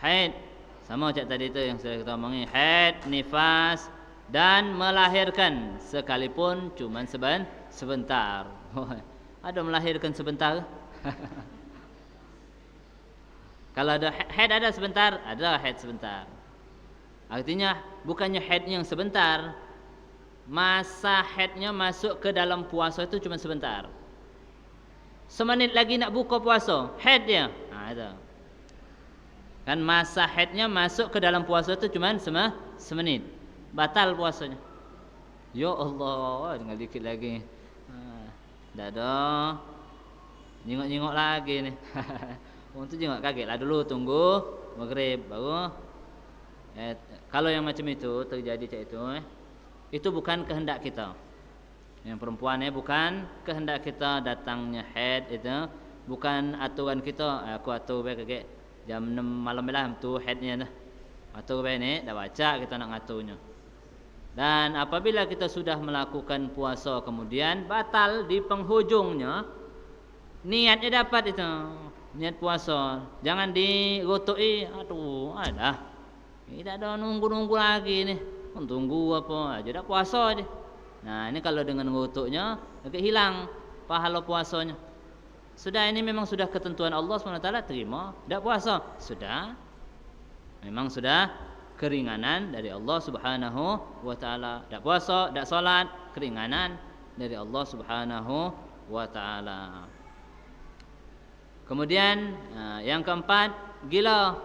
Haid sama cak tadi itu yang sudah kita omongi. Haid, nifas dan melahirkan sekalipun cuman sebentar. Ada melahirkan sebentar? Kalau ada haid ada sebentar, ada haid sebentar. Artinya bukannya haidnya yang sebentar, masa haidnya masuk ke dalam puasa itu cuma sebentar. Semenit lagi nak buka puasa, haid dia. Itu. Kan masa haidnya masuk ke dalam puasa itu cuma semenit. Batal puasanya. Ya Allah, tinggal dikit lagi. Dah dah. Nyengok-nyengok lagi nih. Untuk jengok kaget lah dulu, tunggu maghrib baru. Kalau yang macam itu terjadi cak itu bukan kehendak kita. Yang perempuan bukan kehendak kita datangnya haid itu, bukan aturan kita. Aku atur baik kaget jam 6 malam lah tu haidnya dah. Atur baik ni dah baca kita nak ngaturnya. Dan apabila kita sudah melakukan puasa kemudian batal di penghujungnya, niatnya dapat itu, niat puasa. Jangan dirotoi, aduh, ada. Tidak ada nunggu-nunggu lagi nih. Tunggu apa aja dah puasa aja. Nah, ini kalau dengan rotoknya agak hilang pahala puasanya. Sudah ini memang sudah ketentuan Allah SWT, terima, tidak puasa. Sudah. Memang sudah keringanan dari Allah Subhanahu wa taala. Tak puasa, tak salat, keringanan dari Allah Subhanahu wa taala. Kemudian yang keempat, gila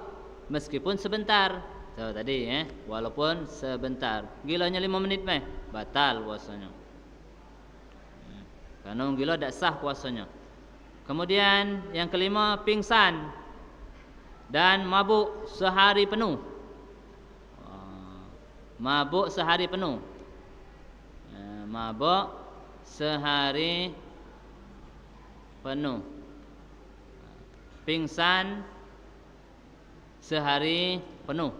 meskipun sebentar. So, tadi walaupun sebentar. Gilanya 5 menit batal puasanya. Karena gila tak sah puasanya. Kemudian yang kelima, pingsan dan mabuk sehari penuh. Mabuk sehari penuh. Mabuk sehari penuh. Pingsan sehari penuh.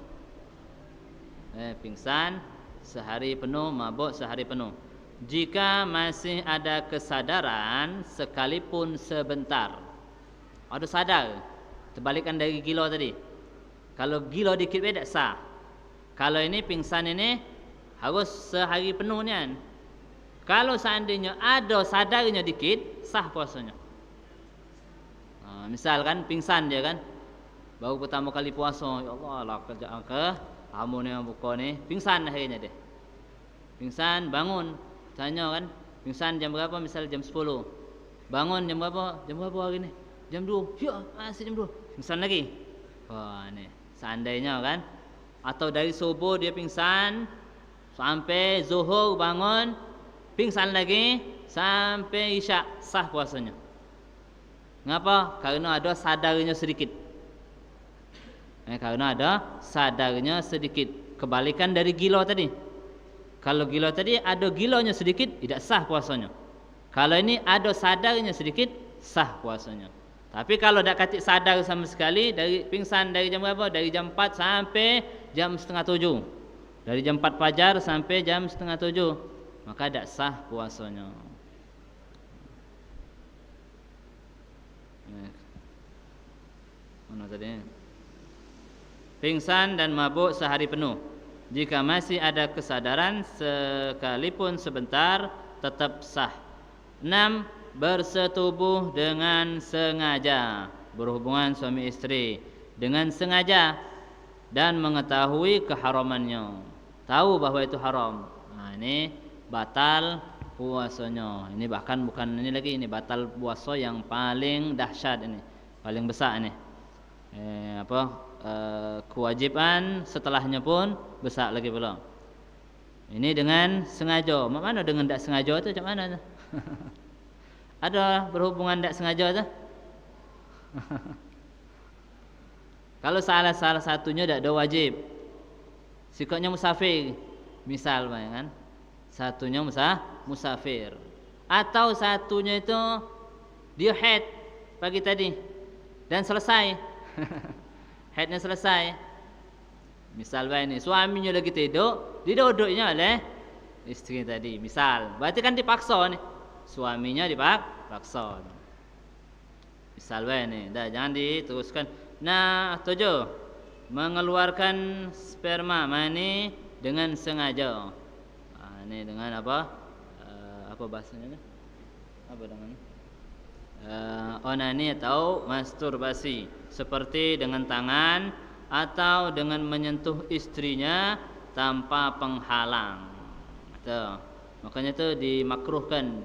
Pingsan sehari penuh, mabuk sehari penuh. Jika masih ada kesadaran sekalipun sebentar. Ada sadar. Terbalikkan dari gila tadi. Kalau gila dikit tak sah. Kalau ini pingsan ini harus sehari penuh ni kan. Kalau seandainya ada sadarnya dikit, sah puasanya. Misalkan pingsan dia kan, baru pertama kali puasa, ya Allah lah kerjaan ke kamu ni yang buka ni, pingsan akhirnya dia. Pingsan, bangun, tanya kan, pingsan jam berapa? Misal jam 10. Bangun jam berapa? Jam berapa hari ni? Jam 2. Ya, masih jam 2. Pingsan lagi. Wah, ni seandainya kan. Atau dari subuh dia pingsan sampai zuhur bangun, pingsan lagi sampai isyak, sah puasanya. Ngapa? Karena ada sadarnya sedikit. Karena ada sadarnya sedikit. Kebalikan dari gila tadi. Kalau gila tadi ada gilanya sedikit, tidak sah puasanya. Kalau ini ada sadarnya sedikit, sah puasanya. Tapi kalau tak katik sadar sama sekali, dari pingsan dari jam berapa? Dari jam 4 sampai jam setengah 7. Dari jam 4 fajar sampai jam setengah 7, maka tak sah puasanya. Mana tadi? Pingsan dan mabuk sehari penuh. Jika masih ada kesadaran sekalipun sebentar, tetap sah. 6. Bersetubuh dengan sengaja. Berhubungan suami istri dengan sengaja dan mengetahui keharamannya. Tahu bahawa itu haram. Ini batal puasanya. Ini bahkan bukan ini lagi, ini batal puasa yang paling dahsyat ini, paling besar ini. Kewajiban setelahnya pun besar lagi pula. Ini dengan sengaja. Mana dengan tak sengaja tu macam mana tu? Ada berhubungan tak sengaja tu? Kalau salah satunya tak ada wajib. Sikapnya musafir, misal kan? Satunya musafir. Atau satunya itu dia haid pagi tadi dan selesai. Haidnya selesai. Misal ini suaminya lagi tidur, diduduknya oleh isteri tadi. Misal, berarti kan dipaksa nih. Suaminya dipaksa. Misal ini, dah jangan diteruskan. Nah, 7. Mengeluarkan sperma mani dengan sengaja. Ini dengan apa? Apa bahasanya? Apa dengan onani atau masturbasi, seperti dengan tangan atau dengan menyentuh istrinya tanpa penghalang. Tuh. Makanya itu dimakruhkan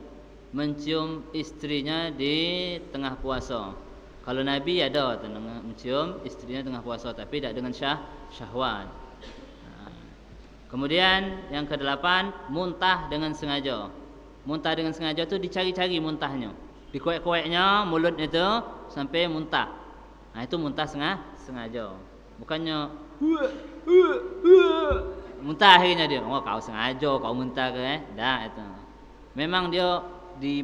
mencium istrinya di tengah puasa. Kalau Nabi ada mencium istrinya tengah puasa, tapi tidak dengan syahwat. Kemudian yang ke-8, muntah dengan sengaja. Muntah dengan sengaja itu dicari-cari muntahnya, dikuek-kueknya mulutnya itu sampai muntah. Nah itu muntah sengaja. Bukannya muntah akhirnya dia, oh kau sengaja kau muntah ke dah itu. Memang dia di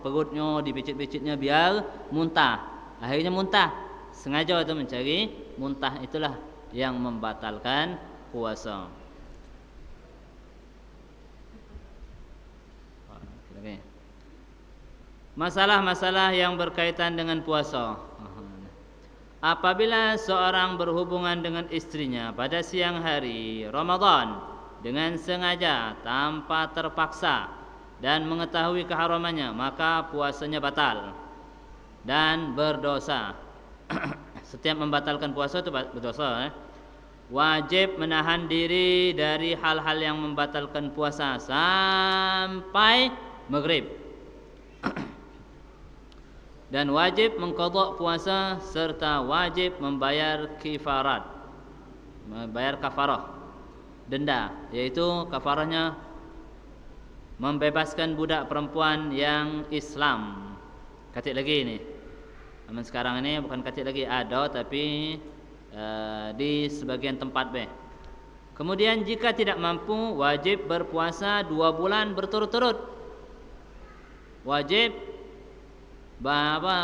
perutnya dipicit-picitnya biar muntah. Akhirnya muntah. Sengaja itu mencari muntah, itulah yang membatalkan puasa. Masalah-masalah yang berkaitan dengan puasa. Apabila seorang berhubungan dengan istrinya pada siang hari Ramadan dengan sengaja tanpa terpaksa dan mengetahui keharamannya, maka puasanya batal dan berdosa. Setiap membatalkan puasa itu berdosa. Wajib menahan diri dari hal-hal yang membatalkan puasa sampai maghrib. Dan wajib mengqadha puasa serta wajib membayar kifarat, membayar kafarah, denda, yaitu kafarahnya membebaskan budak perempuan yang Islam. Katik lagi ini. Zaman sekarang ini bukan katik lagi, ada tapi di sebagian tempat Kemudian jika tidak mampu, wajib berpuasa 2 bulan berturut-turut. Wajib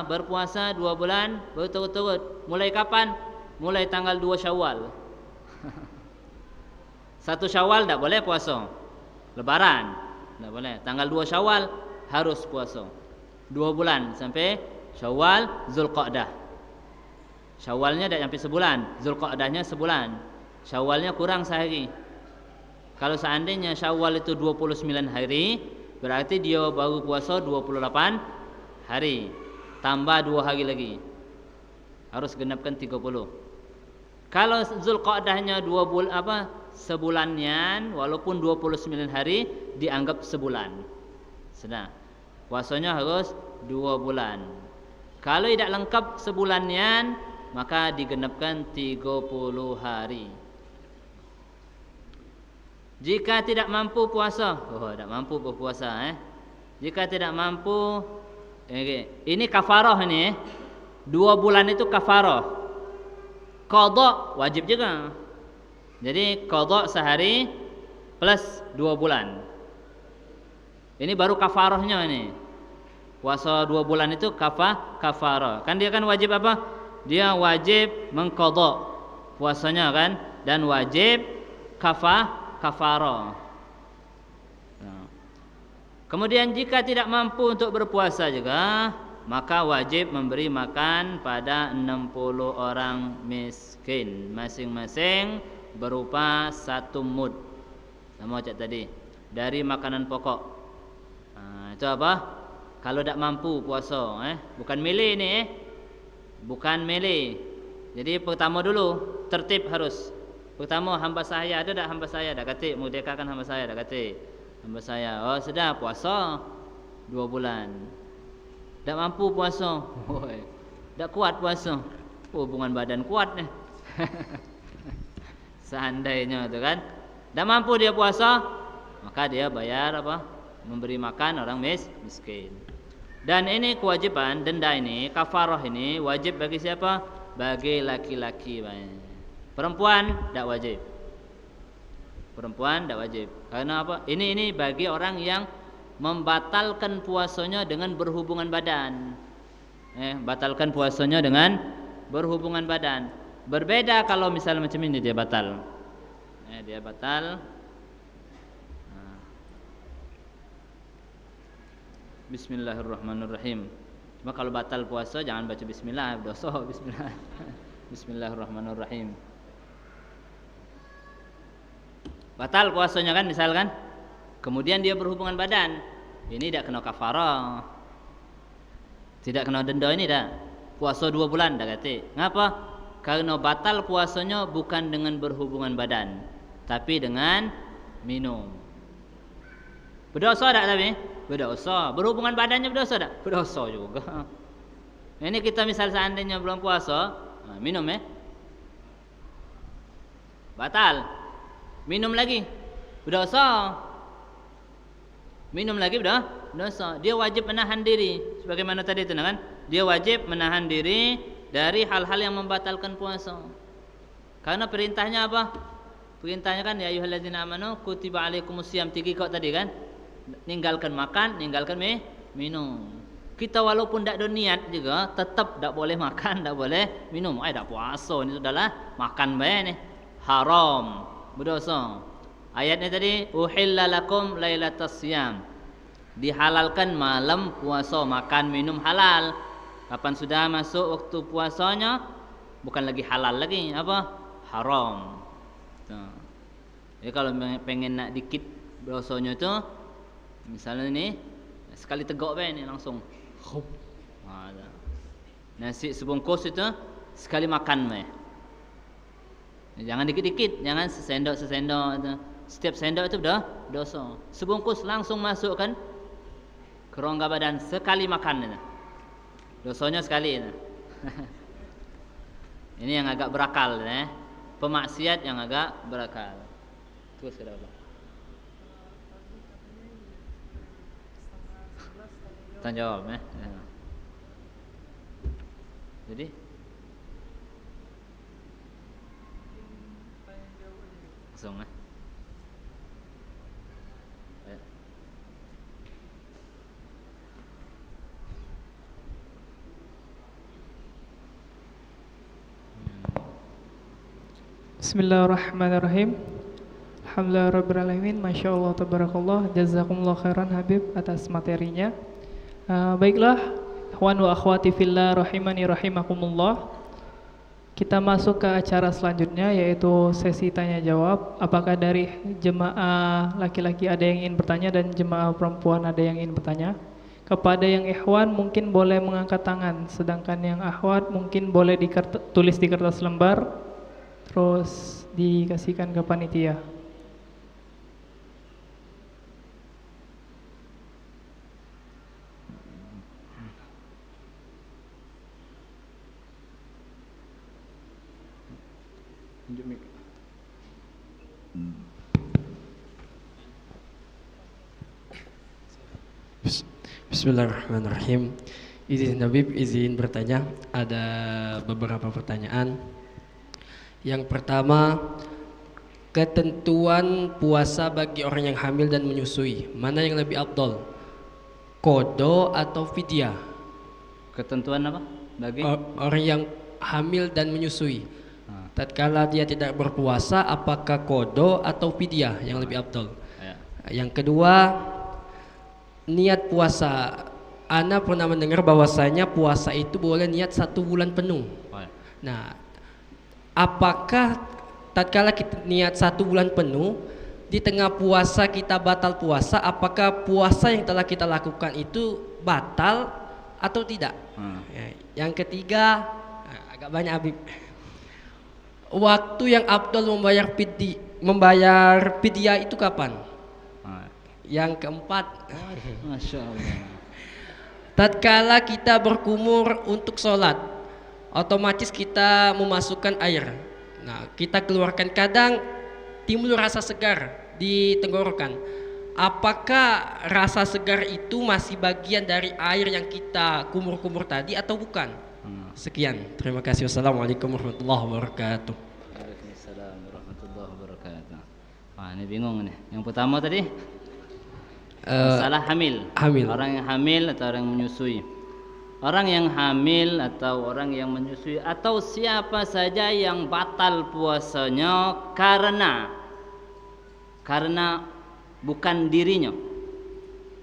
berpuasa 2 bulan berturut-turut. Mulai kapan? Mulai tanggal 2 Syawal. 1 Syawal tak boleh puasa. Lebaran tak boleh. Tanggal 2 Syawal harus puasa. 2 bulan sampai Syawal, Zulqa'dah. Syawalnya tak sampai sebulan, Zulqa'dahnya sebulan. Syawalnya kurang sehari. Kalau seandainya Syawal itu 29 hari, berarti dia baru puasa 28 hari, tambah 2 hari lagi, harus genapkan 30. Kalau Zulqa'dahnya sebulannya, walaupun 29 hari dianggap sebulan. Sudah, puasanya harus 2 bulan. Kalau tidak lengkap sebulannya, maka digenapkan 30 hari. Jika tidak mampu puasa, tidak mampu berpuasa. Jika tidak mampu, ini kafarah ini. 2 bulan itu kafarah. Qadha wajib juga. Jadi qadha sehari plus 2 bulan. Ini baru kafarahnya ini. Puasa 2 bulan itu kafarah. Kan dia kan wajib apa? Dia wajib mengqadha puasanya kan, dan wajib kafarah. Kemudian jika tidak mampu untuk berpuasa juga, maka wajib memberi makan pada 60 orang miskin, masing-masing berupa 1 mud. Sama cak tadi, dari makanan pokok. Itu apa? Kalau tak mampu puasa, bukan milih ni, bukan milih. Jadi pertama dulu tertib harus. Pertama hamba saya ada tak hamba saya dah katik, merdekakan hamba saya dah katik. hamba saya. Oh sudah puasa 2 bulan. Tak mampu puasa. Tak kuat puasa. Hubungan badan kuat nih. Seandainya tu kan. Tak mampu dia puasa, maka dia bayar apa? Memberi makan orang miskin. Dan ini kewajiban, denda ini, kafarah ini wajib bagi siapa? Bagi laki-laki. Perempuan tak wajib. Perempuan tak wajib. Karena apa? Ini bagi orang yang membatalkan puasanya dengan berhubungan badan. Batalkan puasanya dengan berhubungan badan. Berbeda kalau misalnya macam ini dia batal. Dia batal. Bismillahirrahmanirrahim. Cuma kalau batal puasa jangan baca bismillah, dosa bismillah. Bismillahirrahmanirrahim. Batal puasanya kan misalkan. Kemudian dia berhubungan badan. Ini tidak kena kafarah. Tidak kena denda ini dah. Puasa 2 bulan dah kata. Ngapa? Karena batal puasanya bukan dengan berhubungan badan, tapi dengan minum. Berdosa tak tapi? Berdosa. Berhubungan badannya berdosa tak? Berdosa juga. Ini kita misal seandainya belum puasa, minum batal. Minum lagi berdosa. Minum lagi berdosa. Dia wajib menahan diri. Sebagaimana tadi itu kan? Dia wajib menahan diri dari hal-hal yang membatalkan puasa. Karena perintahnya apa? Perintahnya kan ya ayyuhalladzina amanu kutiba alaikumusiyam 3 kok tadi kan? Ninggalkan makan, ninggalkan minum. Kita walaupun tak ada niat juga tetap tak boleh makan, tak boleh minum. Tak puasa ini sudahlah makan bae ni. Haram, berdosa. Ayatnya tadi uhilla lakum lailatas siyam. Dihalalkan malam puasa, makan minum halal. Kapan sudah masuk waktu puasanya bukan lagi halal lagi, apa? Haram. Jadi kalau pengen nak dikit dosanya itu, misalnya ni sekali tegak bae ni langsung. Nasi sebungkus itu sekali makan bae. Jangan dikit-dikit, jangan sesendok itu. Setiap sendok itu dah dosa. Sebungkus langsung masukkan ke rongga badan sekali makan itu. Dosanya sekali itu. Ini yang agak berakal Pemaksiat yang agak berakal. Terus sudah apa? Tanya jawab Jadi langsung Bismillahirrahmanirrahim. Alhamdulillahirabbil alamin. Masyaallah tabarakallah. Jazakumullah khairan Habib atas materinya. Baiklah, ikhwan wa akhwati fillah rahimani rahimakumullah. Kita masuk ke acara selanjutnya yaitu sesi tanya jawab. Apakah dari jemaah laki-laki ada yang ingin bertanya dan jemaah perempuan ada yang ingin bertanya? Kepada yang ikhwan mungkin boleh mengangkat tangan, sedangkan yang akhwat mungkin boleh tulis di kertas lembar terus dikasihkan ke panitia. Bismillahirrahmanirrahim. Izin Habib, izin bertanya. Ada beberapa pertanyaan. Yang pertama, ketentuan puasa bagi orang yang hamil dan menyusui, mana yang lebih afdal? Qada atau fidyah? Ketentuan apa? Bagi orang yang hamil dan menyusui. Tatkala dia tidak berpuasa, apakah qada atau fidyah yang lebih afdal? Yang kedua, niat puasa. Ana pernah mendengar bahwasanya puasa itu boleh niat 1 bulan penuh. Nah, apakah tatkala kita niat 1 bulan penuh, di tengah puasa kita batal puasa, apakah puasa yang telah kita lakukan itu batal atau tidak? Yang ketiga, agak banyak Habib. Waktu yang afdal membayar fidyah itu kapan? Yang keempat, Masya Allah. tatkala kita berkumur untuk sholat, otomatis kita memasukkan air. Nah, kita keluarkan, kadang timbul rasa segar di tenggorokan. Apakah rasa segar itu masih bagian dari air yang kita kumur-kumur tadi atau bukan? Sekian, terima kasih. Wassalamualaikum warahmatullahi wabarakatuh. Waalaikumsalam warahmatullahi wabarakatuh. Wah, ini bingung nih. Yang pertama tadi masalah hamil. Hamil. Orang yang hamil atau orang yang menyusui. Orang yang hamil atau orang yang menyusui atau siapa saja yang batal puasanya karena bukan dirinya.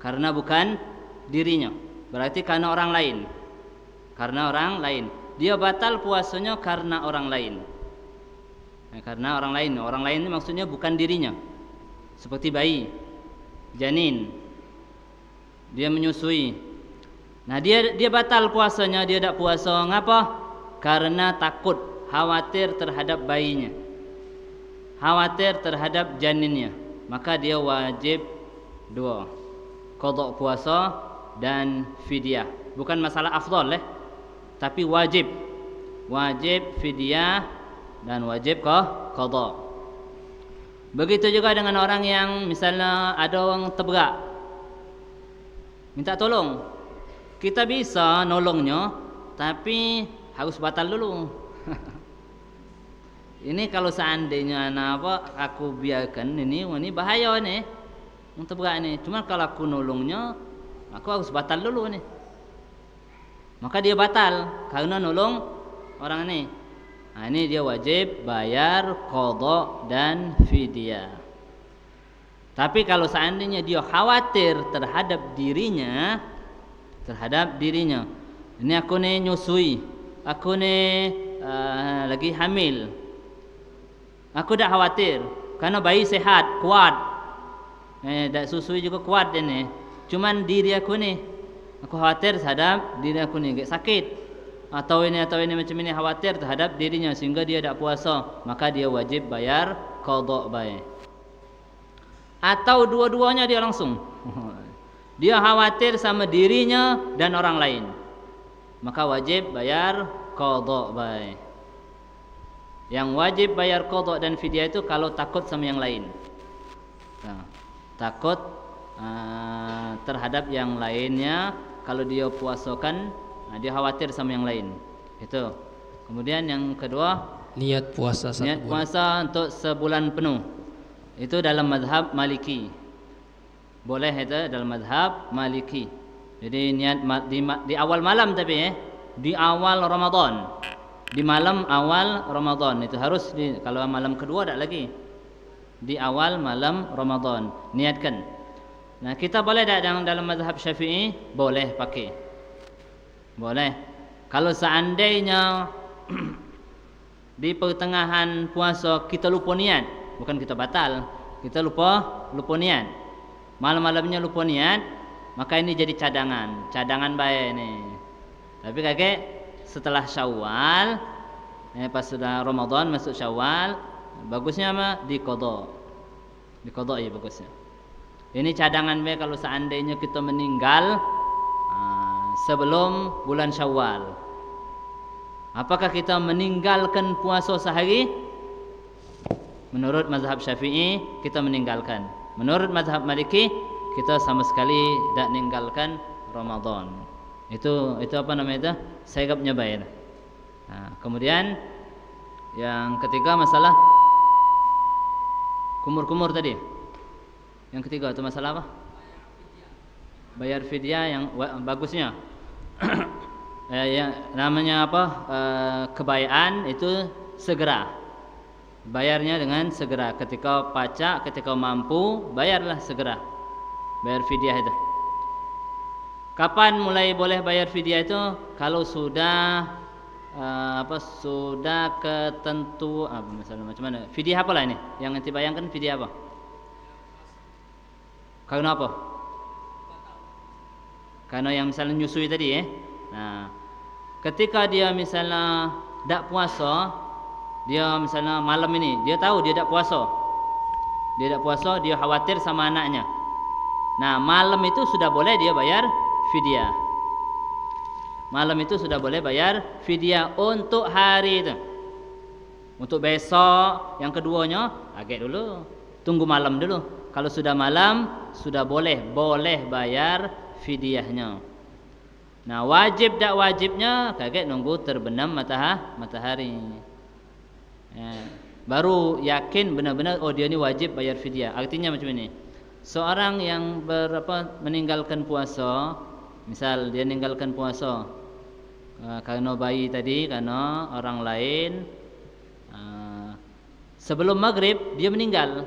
Karena bukan dirinya. Berarti karena orang lain. Karena orang lain. Dia batal puasanya karena orang lain. Karena orang lain. Orang lain ini maksudnya bukan dirinya. Seperti bayi, janin, dia menyusui. Nah, dia batal puasanya, dia tidak puasa. Ngapa? Karena takut, khawatir terhadap bayinya, khawatir terhadap janinnya. Maka dia wajib dua, qada puasa dan fidyah. Bukan masalah afdal tapi wajib fidyah dan wajib qada. Begitu juga dengan orang yang misalnya ada orang terberak, minta tolong. Kita bisa nolongnya, tapi harus batal dulu. Ini kalau seandainya aku biarkan ini bahaya nih, untuk berat ini. Cuma kalau aku nolongnya, aku harus batal dulu nih. Maka dia batal karena nolong orang ini. Nah, ini dia wajib bayar qada dan fidyah. Tapi kalau seandainya dia khawatir terhadap dirinya, ini aku nih nyusui, aku nih lagi hamil, aku dah khawatir karena bayi sehat, kuat, dah susui juga kuat ini. Cuman diri aku nih, aku khawatir terhadap diri aku nih, sakit. Atau ini macam ini, khawatir terhadap dirinya sehingga dia tidak puasa, maka dia wajib bayar qada baik. Atau dua-duanya dia langsung. Dia khawatir sama dirinya dan orang lain, maka wajib bayar qada baik. Yang wajib bayar qada dan fidyah itu kalau takut sama yang lain. Nah, takut terhadap yang lainnya, kalau dia puasakan, dia khawatir sama yang lain. Itu. Kemudian yang kedua, niat puasa niat puasa untuk sebulan penuh. Itu dalam mazhab Maliki. Boleh itu dalam mazhab Maliki. Jadi niat di awal malam, tapi di awal Ramadan. Di malam awal Ramadan itu harus kalau malam kedua tak lagi. Di awal malam Ramadan niatkan. Nah, kita boleh tak dalam mazhab Syafi'i? Boleh pakai. Boleh. Kalau seandainya di pertengahan puasa kita lupa niat, bukan kita batal, kita lupa niat, malam-malamnya lupa niat, maka ini jadi cadangan baik ini. Tapi kakek setelah Syawal, pas sudah Ramadan masuk Syawal, bagusnya apa? Diqada ya bagusnya. Ini cadangan baik kalau seandainya kita meninggal sebelum bulan Syawal. Apakah kita meninggalkan puasa sehari? Menurut mazhab Syafi'i kita meninggalkan. Menurut mazhab Maliki kita sama sekali tidak meninggalkan Ramadan. Itu apa namanya itu? Segapnya baik. Nah, kemudian yang ketiga masalah kumur-kumur tadi. Yang ketiga itu masalah apa? Bayar fidyah yang bagusnya. Yang namanya apa? Kebayaan itu segera. Bayarnya dengan segera. Ketika pacak, ketika mampu, bayarlah segera. Bayar fidyah itu. Kapan mulai boleh bayar fidyah itu? Kalau sudah sudah ketentu misalnya macam mana? Fidyah apa lah ini? Yang nanti bayangkan fidyah apa? Karena apa? Karena yang misalnya nyusui tadi Nah, ketika dia misalnya tidak puasa, dia misalnya malam ini dia tahu dia tidak puasa. Dia tidak puasa, dia khawatir sama anaknya. Nah, malam itu sudah boleh dia bayar fidyah. Malam itu sudah boleh bayar fidyah untuk hari itu. Untuk besok yang keduanya agak dulu, tunggu malam dulu. Kalau sudah malam sudah boleh bayar fidyahnya. Nah, wajib tak wajibnya kaget nunggu terbenam matahari. Baru yakin benar-benar oh dia ni wajib bayar fidyah. Artinya macam ini. Seorang yang meninggalkan puasa, misal dia meninggalkan puasa karena bayi tadi, karena orang lain, sebelum maghrib dia meninggal,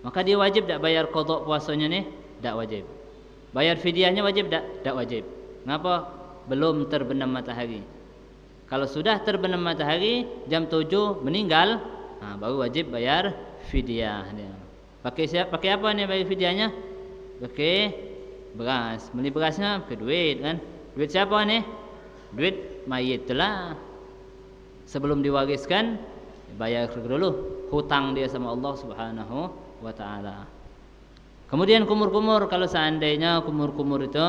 maka dia wajib tak bayar qada puasanya ni? Tak wajib. Bayar fidyahnya wajib tak? Tak wajib. Kenapa? Belum terbenam matahari. Kalau sudah terbenam matahari jam 7 meninggal, baru wajib bayar fidyah dia. Pakai apa ni bayar fidyahnya? Pakai beras. Beli berasnya pakai duit kan? Duit siapa ni? Duit mayit lah. Sebelum diwariskan bayar dulu hutang dia sama Allah Subhanahu wa taala. Kemudian kumur-kumur, kalau seandainya kumur-kumur itu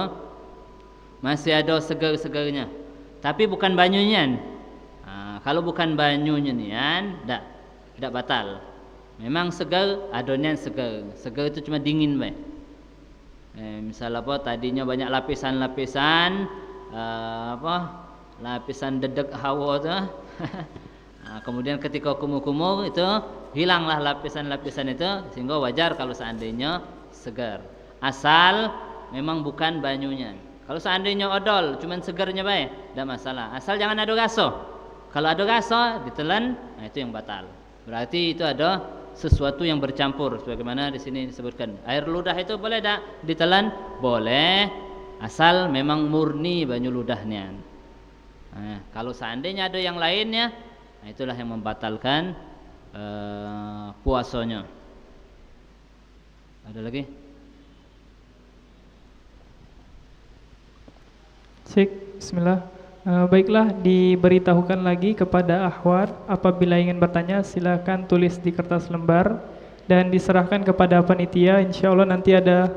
masih ada segar-segarnya, tapi bukan banyunya. Kalau bukan banyunya nian, tidak batal. Memang segar, adonnya segar. Segar itu cuma dingin baik. Misal tadinya banyak lapisan-lapisan lapisan dedek hawa tu. Kemudian ketika kumur-kumur itu hilanglah lapisan-lapisan itu, sehingga wajar kalau seandainya segar. Asal memang bukan banyunya. Kalau seandainya odol, cuman segarnya baik, tidak masalah. Asal jangan ada gaso. Kalau ada gaso ditelan, itu yang batal. Berarti itu ada sesuatu yang bercampur, sebagaimana di sini disebutkan. Air ludah itu boleh tak ditelan? Boleh, asal memang murni banyu ludahnya. Kalau seandainya ada yang lainnya, itulah yang membatalkan puasanya. Ada lagi? Syekh, bismillah. Baiklah, diberitahukan lagi kepada akhwat, apabila ingin bertanya silakan tulis di kertas lembar dan diserahkan kepada panitia. Insya Allah nanti ada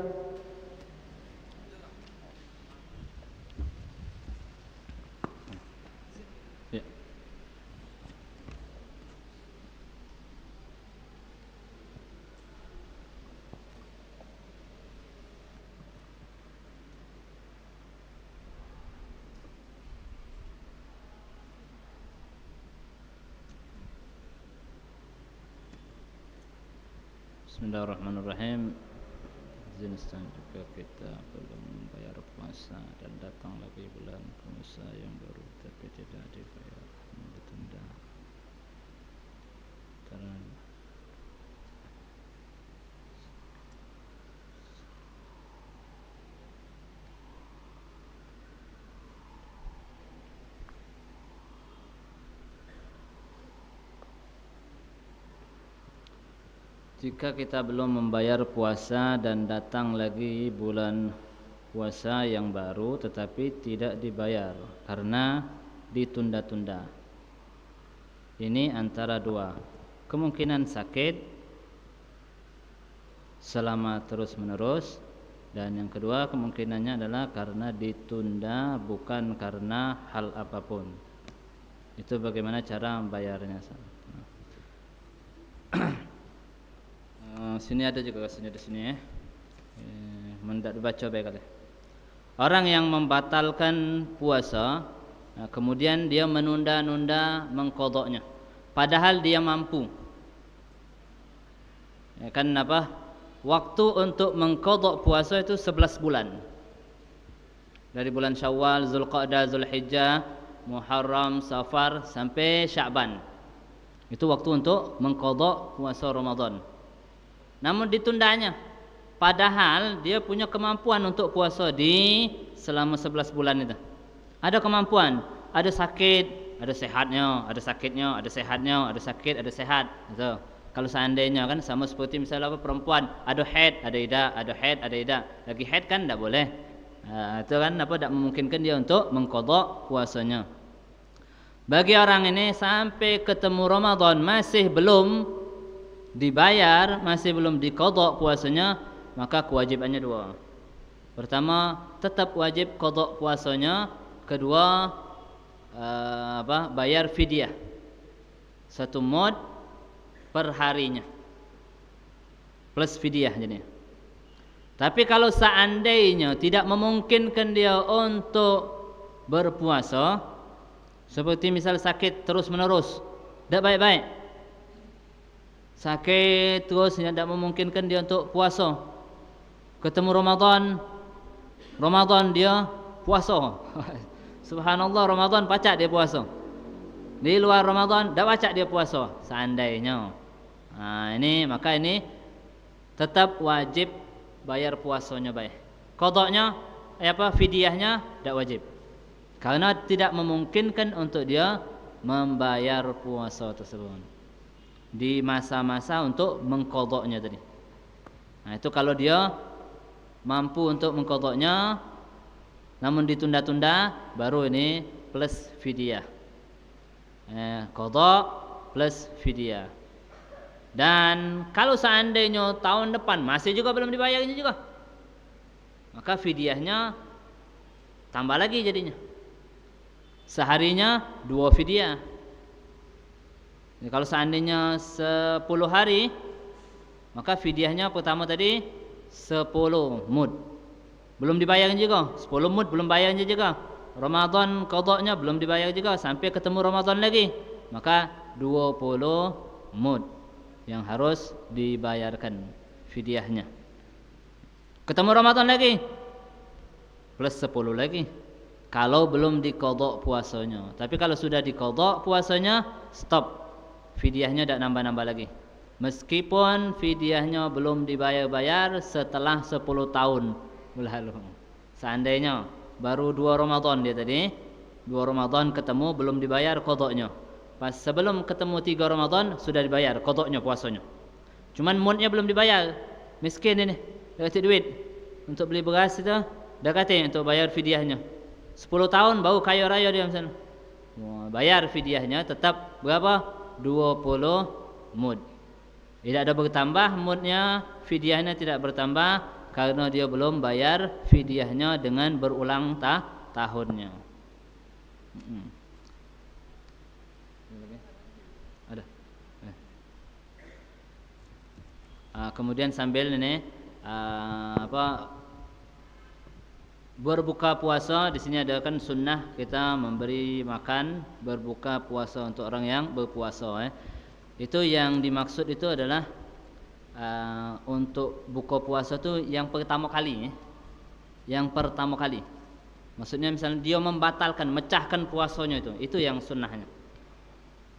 Bismillahirrahmanirrahim. Izin juga kita belum membayar puasa dan datang lagi bulan puasa yang baru tapi tidak dibayar, ditunda. Jika kita belum membayar puasa dan datang lagi bulan puasa yang baru tetapi tidak dibayar karena ditunda-tunda, ini antara dua, kemungkinan sakit selama terus-menerus, dan yang kedua kemungkinannya adalah karena ditunda bukan karena hal apapun. Itu bagaimana cara membayarnya? Sini ada juga, sini ada sini ya. Mendak dibaca baik kali. Orang yang membatalkan puasa, kemudian dia menunda-nunda mengqadanya, padahal dia mampu. Kan apa? Waktu untuk mengqada puasa itu 11 bulan. Dari bulan Syawal, Zulqa'dah, Zulhijjah, Muharram, Safar sampai Sya'ban. Itu waktu untuk mengqada puasa Ramadan. Namun ditundanya, padahal dia punya kemampuan untuk puasa di selama 11 bulan itu. Ada kemampuan, ada sakit, ada sehatnya, ada sakitnya, ada sehatnya, ada sakit, ada sehat. Gitu. Kalau seandainya kan sama seperti misalnya perempuan, ada haid, ada idah, ada haid, ada idah. Lagi haid kan tidak boleh. Itu kan tidak memungkinkan dia untuk mengqada puasanya. Bagi orang ini sampai ketemu Ramadan masih belum dibayar, masih belum diqada puasanya, maka kewajibannya dua. Pertama, tetap wajib qada puasanya. Kedua, bayar fidyah 1 mud per harinya plus fidyah jadinya. Tapi kalau seandainya tidak memungkinkan dia untuk berpuasa, seperti misal sakit terus menerus, tidak baik-baik, sakit terus tidak memungkinkan dia untuk puasa, ketemu Ramadan dia puasa. Subhanallah, Ramadan pacak dia puasa, di luar Ramadan tidak pacak dia puasa seandainya. Maka ini tetap wajib bayar puasanya baik. Qadanya fidyahnya tidak wajib. Karena tidak memungkinkan untuk dia membayar puasa tersebut di masa-masa untuk mengqadanya tadi. Itu kalau dia mampu untuk mengqadanya namun ditunda-tunda, baru ini plus fidyah. Qada plus fidyah. Dan kalau seandainya tahun depan masih juga belum dibayarnya juga, maka fidyahnya tambah lagi jadinya. Seharinya 2 fidyah. Kalau seandainya 10 hari, maka fidyahnya pertama tadi 10 mud. Belum dibayarnya juga, 10 mud belum bayarnya juga. Ramadan qadanya belum dibayar juga sampai ketemu Ramadan lagi, maka 20 mud yang harus dibayarkan fidyahnya. Ketemu Ramadan lagi plus 10 lagi kalau belum diqadha puasanya. Tapi kalau sudah diqadha puasanya, stop, fidyahnya tidak nambah-nambah lagi. Meskipun fidyahnya belum dibayar-bayar setelah 10 tahun berlalu. Seandainya baru 2 Ramadan dia tadi, 2 Ramadan ketemu belum dibayar qadanya. Pas sebelum ketemu 3 Ramadan sudah dibayar qadanya puasanya. Cuman mudnya belum dibayar. Miskin ini, dah tak duit untuk beli beras itu, dah kata untuk bayar fidyahnya. 10 tahun baru kaya raya dia misalnya. Bayar fidyahnya tetap berapa? 20 mud. Tidak ada bertambah mudnya, fidyahnya tidak bertambah karena dia belum bayar fidyahnya dengan berulang tahunnya. Ada. Kemudian sambil ini berbuka puasa, di sini ada kan sunnah kita memberi makan berbuka puasa untuk orang yang berpuasa. Itu yang dimaksud itu adalah untuk buka puasa itu yang pertama kali, yang pertama kali. Maksudnya misalnya dia membatalkan, mecahkan puasanya itu yang sunnahnya.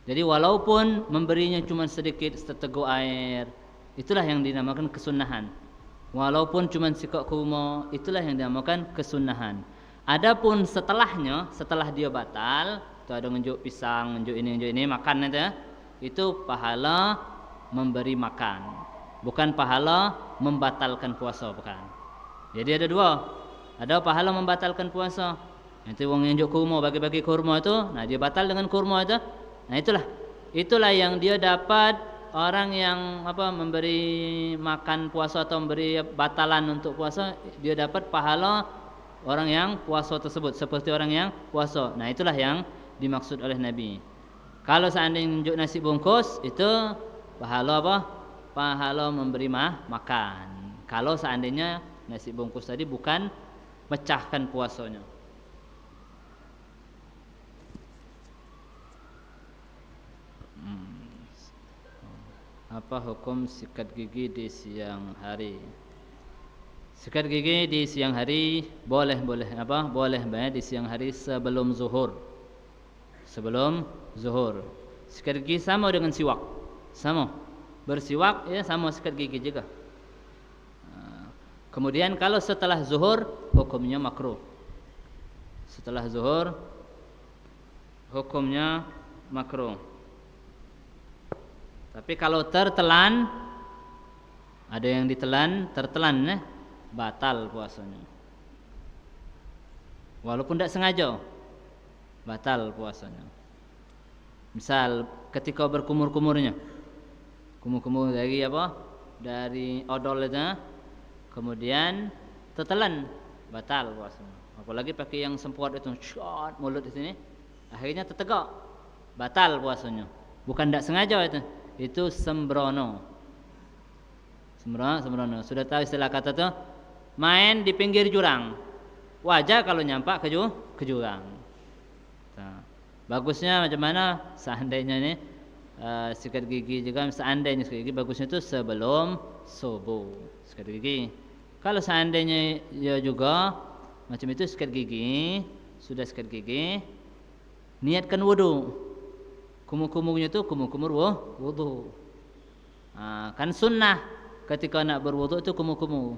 Jadi walaupun memberinya cuma sedikit seteguk air, itulah yang dinamakan kesunnahan. Walaupun cuma sikok kurma, itulah yang dinamakan kesunnahan. Adapun setelahnya, setelah dia batal, itu ada ngunjuk pisang, ngunjuk ini makan itu pahala memberi makan, bukan pahala membatalkan puasa, bukan. Jadi ada dua, ada pahala membatalkan puasa. Nanti wong ngunjuk kurma, bagi-bagi kurma itu, nah dia batal dengan kurma itu. Nah itulah yang dia dapat. Orang yang memberi makan puasa atau memberi batalan untuk puasa, dia dapat pahala orang yang puasa tersebut, seperti orang yang puasa. Nah itulah yang dimaksud oleh Nabi. Kalau seandainya nunjuk nasi bungkus, itu pahala pahala memberi makan. Kalau seandainya nasi bungkus tadi bukan mecahkan puasanya. Apa hukum sikat gigi di siang hari? Sikat gigi di siang hari boleh di siang hari sebelum zuhur. Sebelum zuhur. Sikat gigi sama dengan siwak. Sama. Bersiwak ya sama sikat gigi juga. Kemudian kalau setelah zuhur hukumnya makruh. Setelah zuhur hukumnya makruh. Tapi kalau tertelan, ada yang tertelan batal puasanya. Walaupun tidak sengaja, batal puasanya. Misal ketika berkumur-kumurnya, kumur-kumur dari dari odol itu, kemudian tetelan, batal puasanya. Apalagi pakai yang semprot itu, shot mulut di sini, akhirnya tertegak, batal puasanya. Bukan tidak sengaja itu sembrono. Sembrono. Sudah tahu istilah kata itu, main di pinggir jurang, wajar kalau nyampak ke jurang. Nah, bagusnya macam mana? Seandainya ini sikat gigi juga, seandainya sikat gigi bagusnya itu sebelum subuh sikat gigi. Kalau seandainya ya juga macam itu sikat gigi, sudah sikat gigi, niatkan wudu. Kumur-kumurnya itu kumur-kumur wudu. Kan sunnah ketika nak berwudu itu kumur-kumur.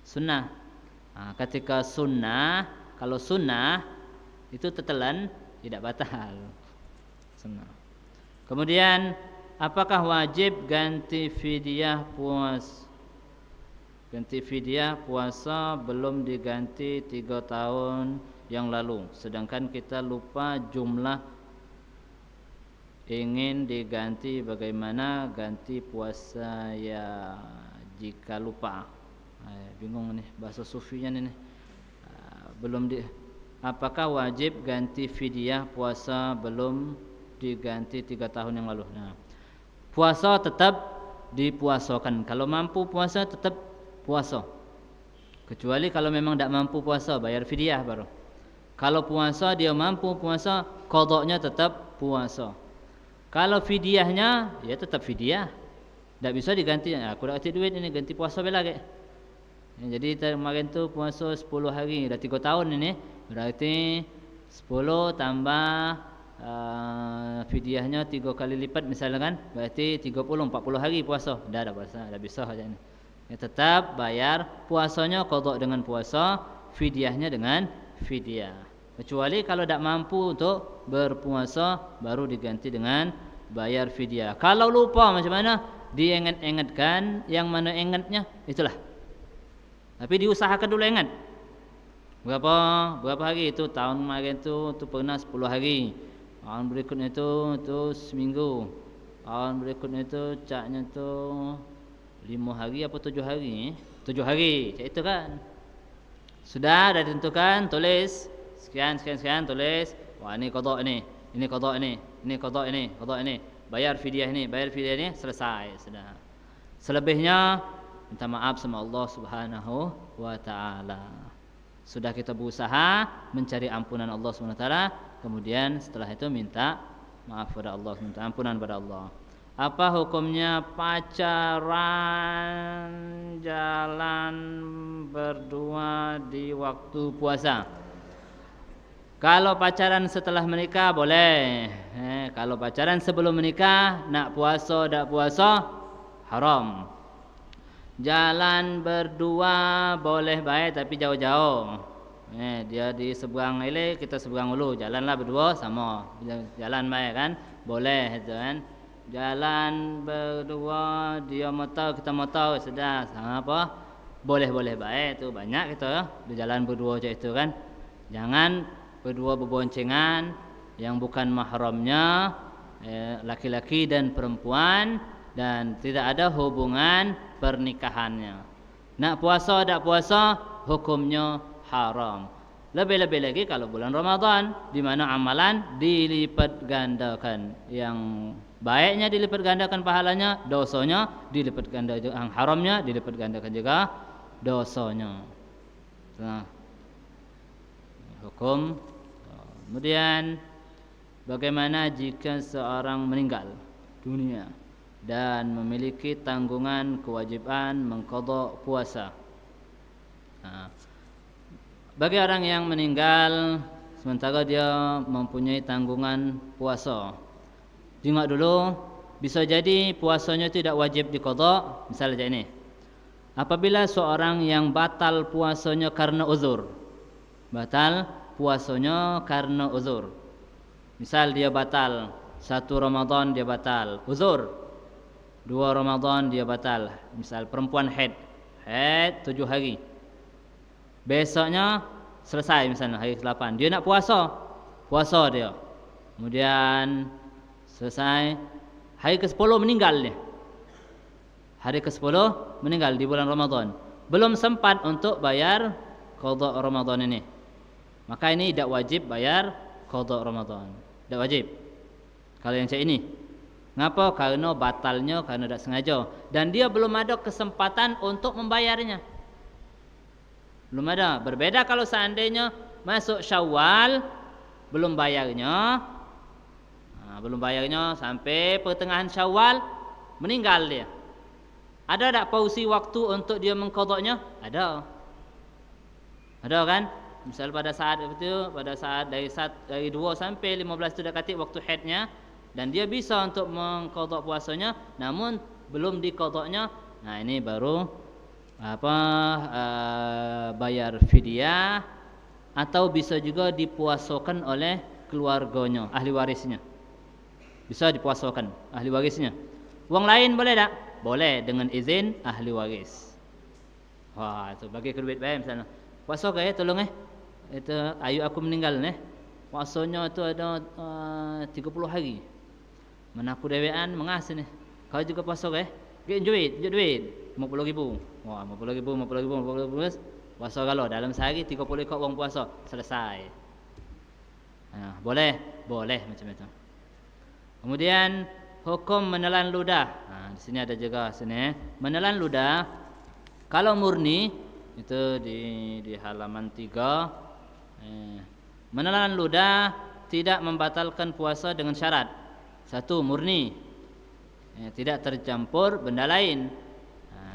Sunnah. Ketika sunnah, kalau sunnah itu tetelan tidak batal. Sunnah. Kemudian apakah wajib ganti fidyah puasa? Ganti fidyah puasa belum diganti 3 tahun yang lalu, sedangkan kita lupa jumlah, ingin diganti. Bagaimana ganti puasa ya jika lupa? Bingung nih bahasa sufinya nih. Apakah wajib ganti fidyah puasa belum diganti 3 tahun yang lalu? Nah, puasa tetap dipuasakan. Kalau mampu puasa tetap puasa. Kecuali kalau memang tidak mampu puasa, bayar fidyah baru. Kalau puasa dia mampu puasa, qadanya tetap puasa. Kalau fidyahnya ya tetap fidyah. Tak bisa diganti. Aku dah ganti duit ini, ganti puasa bela ke. Jadi kemarin tu puasa 10 hari, dah 3 tahun ini. Berarti 10 tambah fidyahnya 3 kali lipat misalkan, berarti 30 40 hari puasa. Dah puasa, dah bisa saja ini. Ya, tetap bayar puasanya qada dengan puasa, fidyahnya dengan fidyah. Kecuali kalau tidak mampu untuk berpuasa, baru diganti dengan bayar fidyah. Kalau lupa macam mana? Diingat-ingatkan, yang mana ingatnya itulah. Tapi diusahakan dulu ingat. Berapa hari itu? Tahun kemarin tu pernah 10 hari. Tahun berikutnya itu seminggu. Tahun berikutnya itu caknya tu 5 hari apa 7 hari? 7 hari. Cak itu kan. Sudah dah ditentukan, tulis sekian tulis. Wah, ini qada ini, ini qada ini, ini qada ini, qada ini. Bayar fidyah ini, selesai sudah. Selebihnya minta maaf sama Allah Subhanahu wa taala. Sudah kita berusaha mencari ampunan Allah Subhanahu wa taala, kemudian setelah itu minta maaf pada Allah, minta ampunan pada Allah. Apa hukumnya pacaran jalan berdua di waktu puasa? Kalau pacaran setelah menikah boleh. Kalau pacaran sebelum menikah, nak puasa tak puasa haram. Jalan berdua boleh baik tapi jauh-jauh. Dia di seberang ini, kita seberang ulu. Jalanlah berdua sama. Jalan baik kan? Boleh itu kan? Jalan berdua, dia mau tahu, kita mau tahu, sudah sama apa? Boleh baik itu banyak kita ya. Di jalan berdua aja itu kan. Jangan berdua berboncengan yang bukan mahramnya, laki-laki dan perempuan, dan tidak ada hubungan pernikahannya. Nak puasa tak puasa, hukumnya haram. Lebih-lebih lagi kalau bulan Ramadan, di mana amalan dilipat gandakan. Yang baiknya dilipat gandakan pahalanya, dosanya dilipat gandakan, yang haramnya dilipat gandakan juga dosanya. Nah, hukum. Kemudian bagaimana jika seorang meninggal dunia dan memiliki tanggungan kewajiban mengqadha puasa? Bagi orang yang meninggal sementara dia mempunyai tanggungan puasa, ingat dulu, bisa jadi puasanya tidak wajib diqadha. Misalnya ini, apabila seorang yang batal puasanya karena uzur, batal puasanya karena uzur. Misal dia batal 1 Ramadan dia batal uzur, 2 Ramadan dia batal. Misal perempuan haid 7 hari, besoknya selesai misalnya hari ke-8 dia nak puasa dia, kemudian selesai hari ke-10 meninggal dia, hari ke-10 meninggal di bulan Ramadan. belum sempat untuk bayar qada Ramadan ini, maka ini tidak wajib bayar qada Ramadan. Tidak wajib. Kalau yang cak ini, ngapa? Karena batalnya, karena tidak sengaja, dan dia belum ada kesempatan untuk membayarnya. Belum ada. Berbeda kalau seandainya masuk Syawal belum bayarnya, belum bayarnya sampai pertengahan Syawal meninggal dia. Ada tak pausi waktu untuk dia mengqadanya? Ada. Ada kan? Misal pada saat itu, pada saat dari 2 sampai 15 itu dekati waktu haidnya, dan dia bisa untuk mengqada puasanya, namun belum diqadanya. Nah, ini baru bayar fidyah, atau bisa juga dipuasakan oleh keluarganya, ahli warisnya. Bisa dipuasakan ahli warisnya. Uang lain boleh tak? Boleh, dengan izin ahli waris. Wah, itu bagi ke duit bayar misalnya. Puasa ke tolong itu ayu aku meninggal puasanya itu ada 30 hari. Mana aku dewean mengasih Kau juga puasa ke? Get duit 50.000. Wah, 50.000. Puasa kalau dalam sehari 30 ekor uang puasa selesai. Boleh macam itu. Kemudian hukum menelan ludah. Di sini ada juga menelan ludah. Kalau murni itu di halaman 3. Menelan ludah tidak membatalkan puasa dengan syarat. 1, murni. Tidak tercampur benda lain.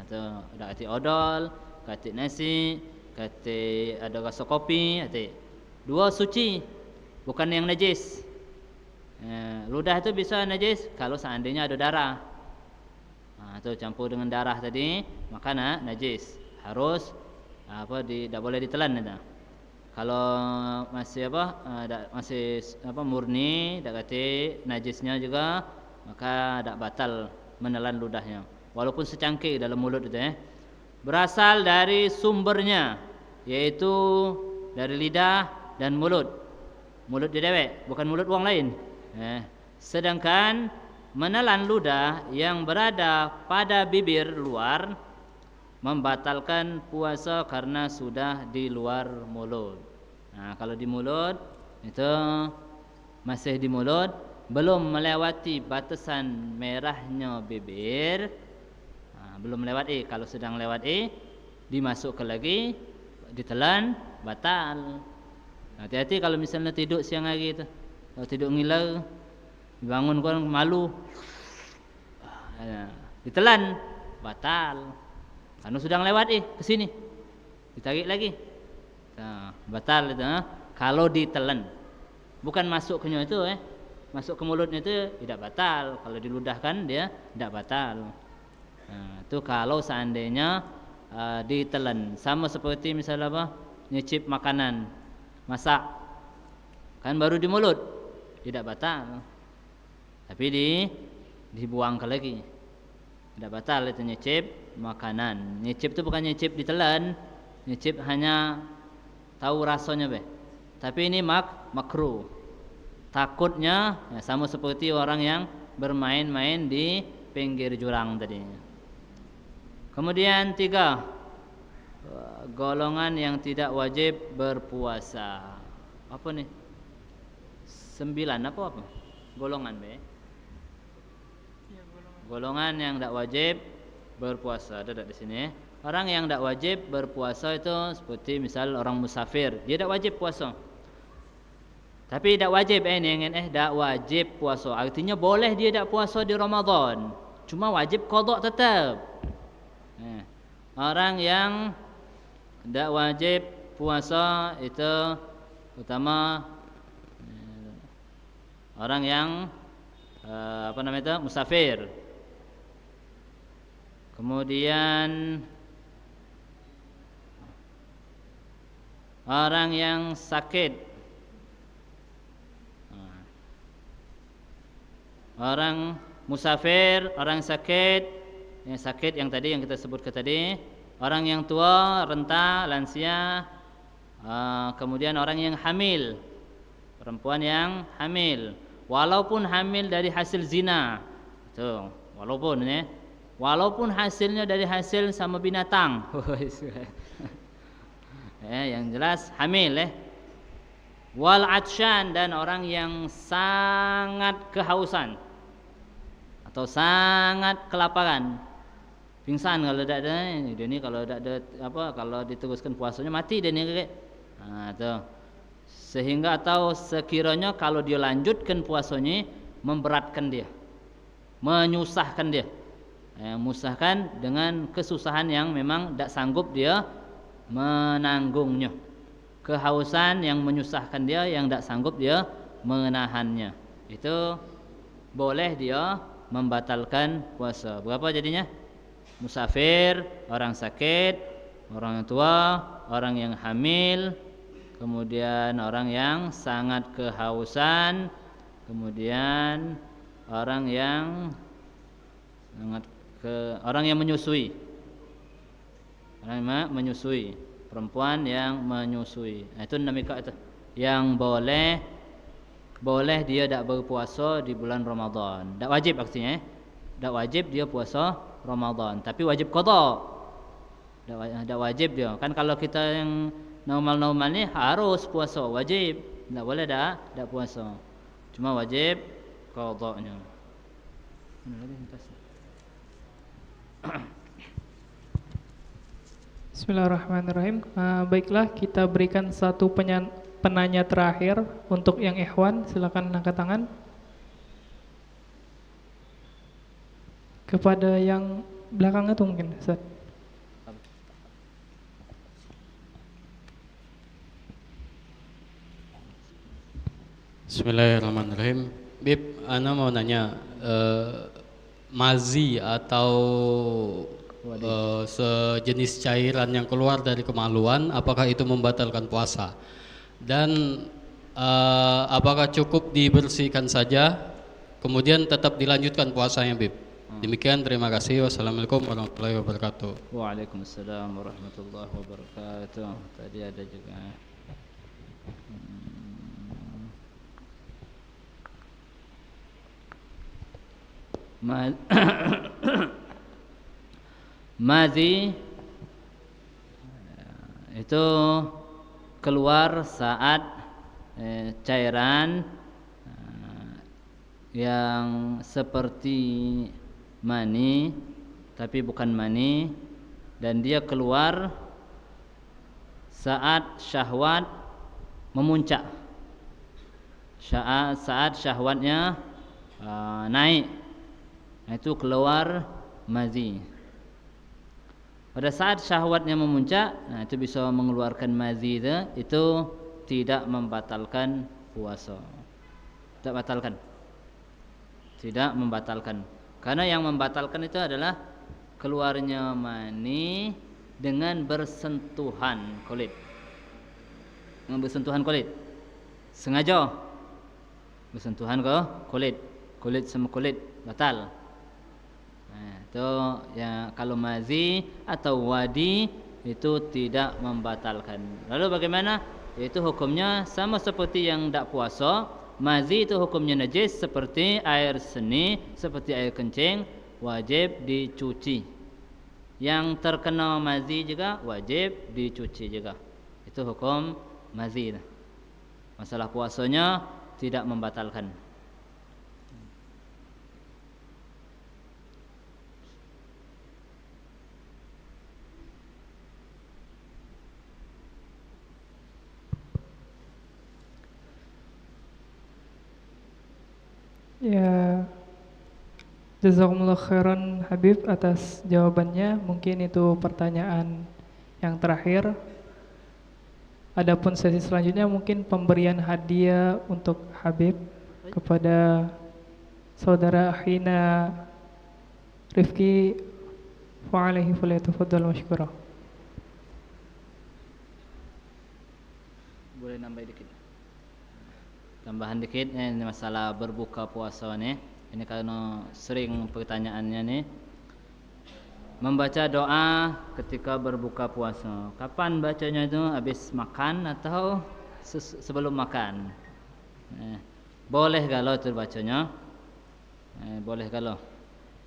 Itu ada kati odol, kati nasi, kati ada rasa kopi, kati. 2, suci, bukan yang najis. Ludah itu bisa najis kalau seandainya ada darah. Itu campur dengan darah tadi, maka najis. Harus tidak boleh ditelan itu. Kalau masih murni, tak kati najisnya juga, maka tak batal menelan ludahnya. Walaupun secangkir dalam mulut itu berasal dari sumbernya, yaitu dari lidah dan mulut dia dewek, bukan mulut orang lain. Sedangkan menelan ludah yang berada pada bibir luar membatalkan puasa karena sudah di luar mulut. Kalau di mulut itu masih di mulut, belum melewati batasan merahnya bibir, belum lewat kalau sedang lewat dimasukkan lagi, ditelan, batal. Hati-hati kalau misalnya tidur siang hari itu, kalau tidur ngiler, bangun korang malu, ditelan, batal. Karena sedang lewat ke sini, ditarik lagi, batal itu. Kalau ditelan, bukan masuk ke itu masuk ke mulutnya itu tidak batal. Kalau diludahkan dia tidak batal. Itu kalau seandainya ditelan. Sama seperti misalnya nyicip makanan masak, kan baru di mulut, tidak batal, tapi dibuang ke lagi, tidak batal itu nyicip makanan. Nyicip itu bukan nyicip ditelan, nyicip hanya tahu rasanya tapi ini makruh. Takutnya sama seperti orang yang bermain-main di pinggir jurang tadi. Kemudian 3, golongan yang tidak wajib berpuasa. Apa nih? 9 apa? Golongan golongan yang tidak wajib berpuasa. Ada di sini. Orang yang tidak wajib berpuasa itu seperti misal orang musafir, dia tidak wajib puasa. Tapi tidak wajib tidak wajib puasa. Artinya boleh dia tidak puasa di Ramadan, cuma wajib qada tetap. Orang yang tidak wajib puasa itu utama orang yang musafir. Kemudian orang yang sakit. Orang musafir, orang sakit, yang tadi yang kita sebutkan tadi, orang yang tua, renta, lansia, kemudian orang yang hamil, perempuan yang hamil, walaupun hamil dari hasil zina, itu walaupun walaupun hasilnya dari hasil sama binatang. Yang jelas hamil wal atsyan, dan orang yang sangat kehausan atau sangat kelaparan, pingsan kalau tidak ada dia ni, kalau tidak ada kalau diteruskan puasanya mati dia ni tuh. Sehingga atau sekiranya kalau dia lanjutkan puasanya memberatkan dia, menyusahkan dia, musahkan dengan kesusahan yang memang tidak sanggup dia menanggungnya, kehausan yang menyusahkan dia, yang tidak sanggup dia menahannya, itu boleh dia membatalkan puasa. Berapa jadinya? Musafir, orang sakit, orang tua, orang yang hamil, kemudian orang yang sangat kehausan, kemudian orang yang menyusui, perempuan yang menyusui. Itu namika itu yang boleh dia tidak berpuasa di bulan Ramadan. Tak wajib artinya, tak wajib dia puasa Ramadan, tapi wajib qada. Tak wajib dia. Kan kalau kita yang normal ni harus puasa, wajib. Tak boleh tak puasa. Cuma wajib qadanya. Bismillahirrahmanirrahim. Baiklah, kita berikan satu penanya terakhir untuk yang ikhwan. Silakan angkat tangan. Kepada yang belakang itu mungkin, Ustaz. Bismillahirrahmanirrahim. Bib, ana mau nanya, mazi atau sejenis cairan yang keluar dari kemaluan, apakah itu membatalkan puasa? Dan apakah cukup dibersihkan saja kemudian tetap dilanjutkan puasanya, Bib? Demikian, terima kasih. Wassalamualaikum warahmatullahi wabarakatuh. Waalaikumsalam warahmatullahi wabarakatuh. Tadi ada juga madhi itu keluar saat cairan yang seperti mani tapi bukan mani, dan dia keluar saat syahwat memuncak, saat syahwatnya naik, itu keluar mazi. Pada saat syahwatnya memuncak, itu bisa mengeluarkan mazi itu tidak membatalkan puasa. Tidak membatalkan. Karena yang membatalkan itu adalah keluarnya mani dengan bersentuhan kulit. Dengan bersentuhan kulit. Sengaja bersentuhan ke kulit. Kulit sama kulit batal. Itu ya, kalau mazi atau wadi itu tidak membatalkan. Lalu bagaimana? Yaitu hukumnya sama seperti yang tidak puasa. Mazi itu hukumnya najis seperti air seni, seperti air kencing, wajib dicuci. Yang terkena mazi juga wajib dicuci juga. Itu hukum mazi. Masalah puasanya tidak membatalkan. Ya, jazakumullah khairan Habib atas jawabannya. Mungkin itu pertanyaan yang terakhir. Adapun sesi selanjutnya mungkin pemberian hadiah untuk Habib kepada saudara Hina Rifki, wa alaihi falyatafaddal mashkura. Boleh nambah dikit. Tambahan dikit ini masalah berbuka puasa nih. Ini karena sering pertanyaannya nih. Membaca doa ketika berbuka puasa. Kapan bacanya itu? Habis makan atau sebelum makan? Boleh kalau itu bacanya. Boleh kalau.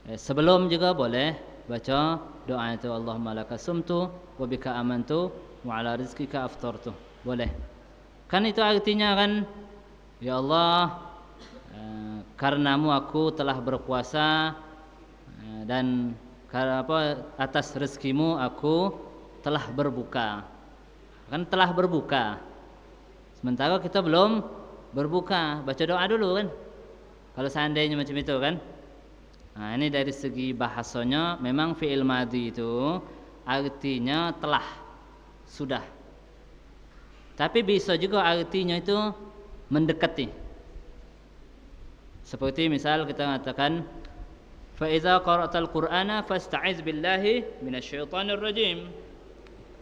Sebelum juga boleh baca doa itu, Allahumma laka sumtu wa bika amantu wa ala rizqika aftartu. Boleh. Kan itu artinya kan, ya Allah, karenamu aku telah berpuasa, dan karena atas rezekimu aku telah berbuka. Kan telah berbuka, sementara kita belum berbuka. Baca doa dulu kan, kalau seandainya macam itu kan. Nah, ini dari segi bahasanya memang fi'il madhi itu artinya telah, sudah. Tapi bisa juga artinya itu mendekati. Seperti misal kita mengatakan, fa iza qara'tal qur'ana fasta'iz billahi minasyaitonir rajim.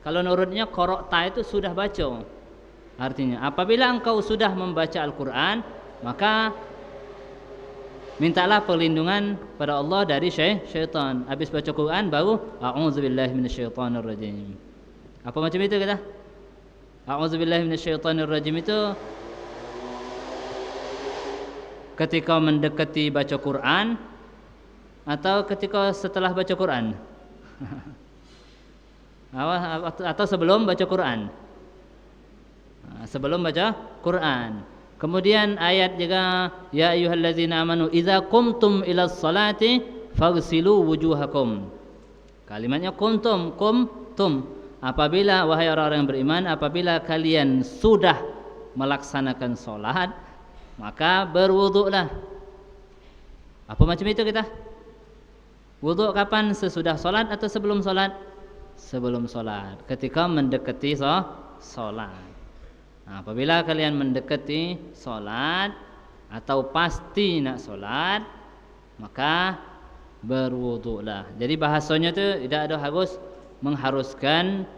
Kalau nurutnya qara'ta itu sudah baca. Artinya apabila engkau sudah membaca Al-Qur'an, maka mintalah perlindungan pada Allah dari syaitan. Habis baca Quran baru a'udzubillahi minasyaitonir rajim. Apa macam itu kata? A'udzubillahi minasyaitonir rajim itu ketika mendekati baca Quran atau ketika setelah baca Quran? Atau sebelum baca Quran? Sebelum baca Quran. Kemudian ayat juga, ya ayyuhallazina amanu idza qumtum ilas salati faghsilu wujuhakum. Kalimatnya qumtum. Apabila, wahai orang-orang yang beriman, apabila kalian sudah melaksanakan salat, maka berwuduklah. Apa macam itu kita? Wuduk kapan? Sesudah salat atau sebelum salat? Sebelum salat, ketika mendekati salat. Nah, apabila kalian mendekati salat atau pasti nak salat, maka berwuduklah. Jadi bahasanya itu tidak ada harus mengharuskan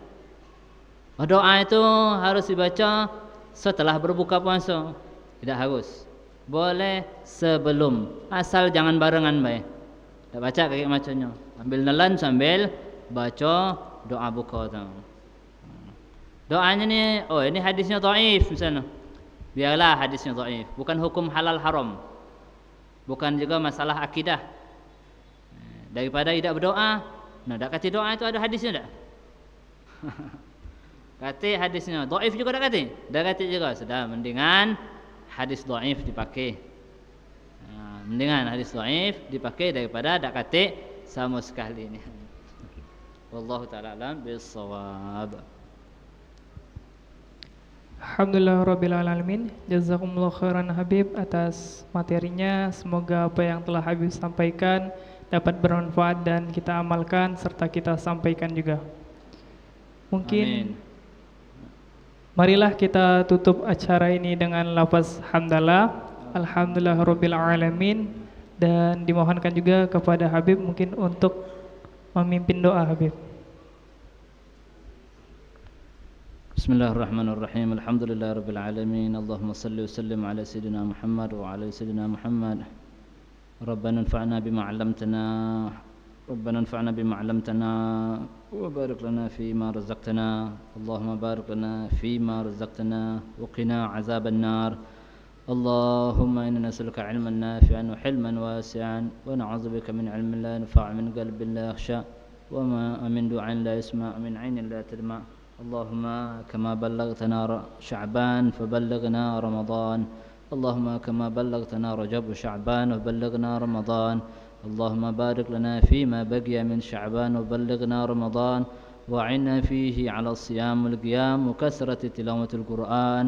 doa itu harus dibaca setelah berbuka puasa. Tidak harus. Boleh sebelum, asal jangan barengan baik. Tak baca kayak macamnya. Ambil nelan sambil baca doa buka tu. Doanya ni, oh ini hadisnya dhaif misalnya. Biarlah hadisnya dhaif, bukan hukum halal haram. Bukan juga masalah akidah. Daripada tidak berdoa, nah dak kata doa itu ada hadisnya tak? Kata hadisnya dhaif juga dak kata? Dak kata juga, sudah mendingan hadis dhaif dipakai. Mendingan hadis dhaif dipakai daripada dak kata sama sekali ni. Wallahu ta'ala alam bis-shawab. Alhamdulillah Rabbil Alamin. Jazakumullah khairan Habib atas materinya. Semoga apa yang telah Habib sampaikan dapat bermanfaat dan kita amalkan serta kita sampaikan juga. Mungkin amin. Marilah kita tutup acara ini dengan lafaz hamdalah. Alhamdulillah Rabbil Alamin. Dan dimohonkan juga kepada Habib mungkin untuk memimpin doa Habib. Bismillahirrahmanirrahim. Alhamdulillahirabbil alamin. Allahumma salli wa sallim ala sayyidina Muhammad wa ala sayyidina Muhammad. Rabbana anfa'na bima 'allamtana. Rabbana anfa'na bima 'allamtana wa barik lana fima razaqtana. Allahumma barik lana fima razaqtana wa qina 'adzaban nar. Allahumma inna nas'aluka 'ilman nafi'an wa hilman wasi'an wa na'udzubika min 'ilmin la yanfa' min qalbin la yakhsha wa ma min du'ain la yasma' min 'ainin la tadma'. اللهم كما بلغتنا شعبان فبلغنا رمضان اللهم كما بلغتنا رجب وشعبان وبلغنا رمضان اللهم بارك لنا فيما بقي من شعبان وبلغنا رمضان وعنا فيه على الصيام والقيام وكثرة تلاوة القرآن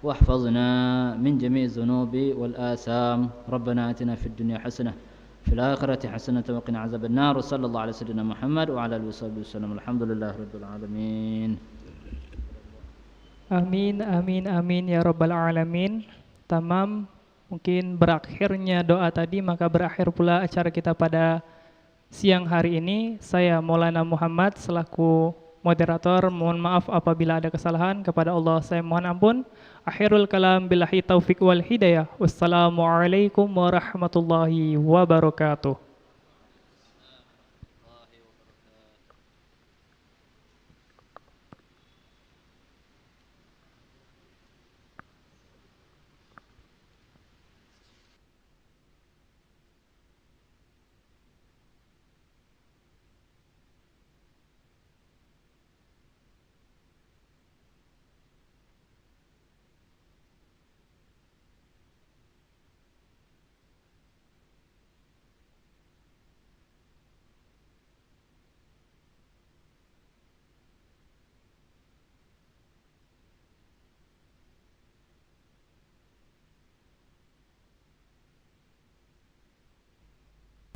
واحفظنا من جميع الذنوب والآثام ربنا آتنا في الدنيا حسنة في الآخرة حسنة وقنا عذاب النار وصلى الله على سيدنا محمد وعلى آله وصحبه وسلم الحمد لله رب العالمين. Amin, amin, amin ya Rabbal Alamin. Tamam, mungkin berakhirnya doa tadi, maka berakhir pula acara kita pada siang hari ini. Saya Maulana Muhammad selaku moderator, mohon maaf apabila ada kesalahan, kepada Allah saya mohon ampun. Akhirul kalam billahi taufiq wal hidayah. Wassalamualaikum warahmatullahi wabarakatuh.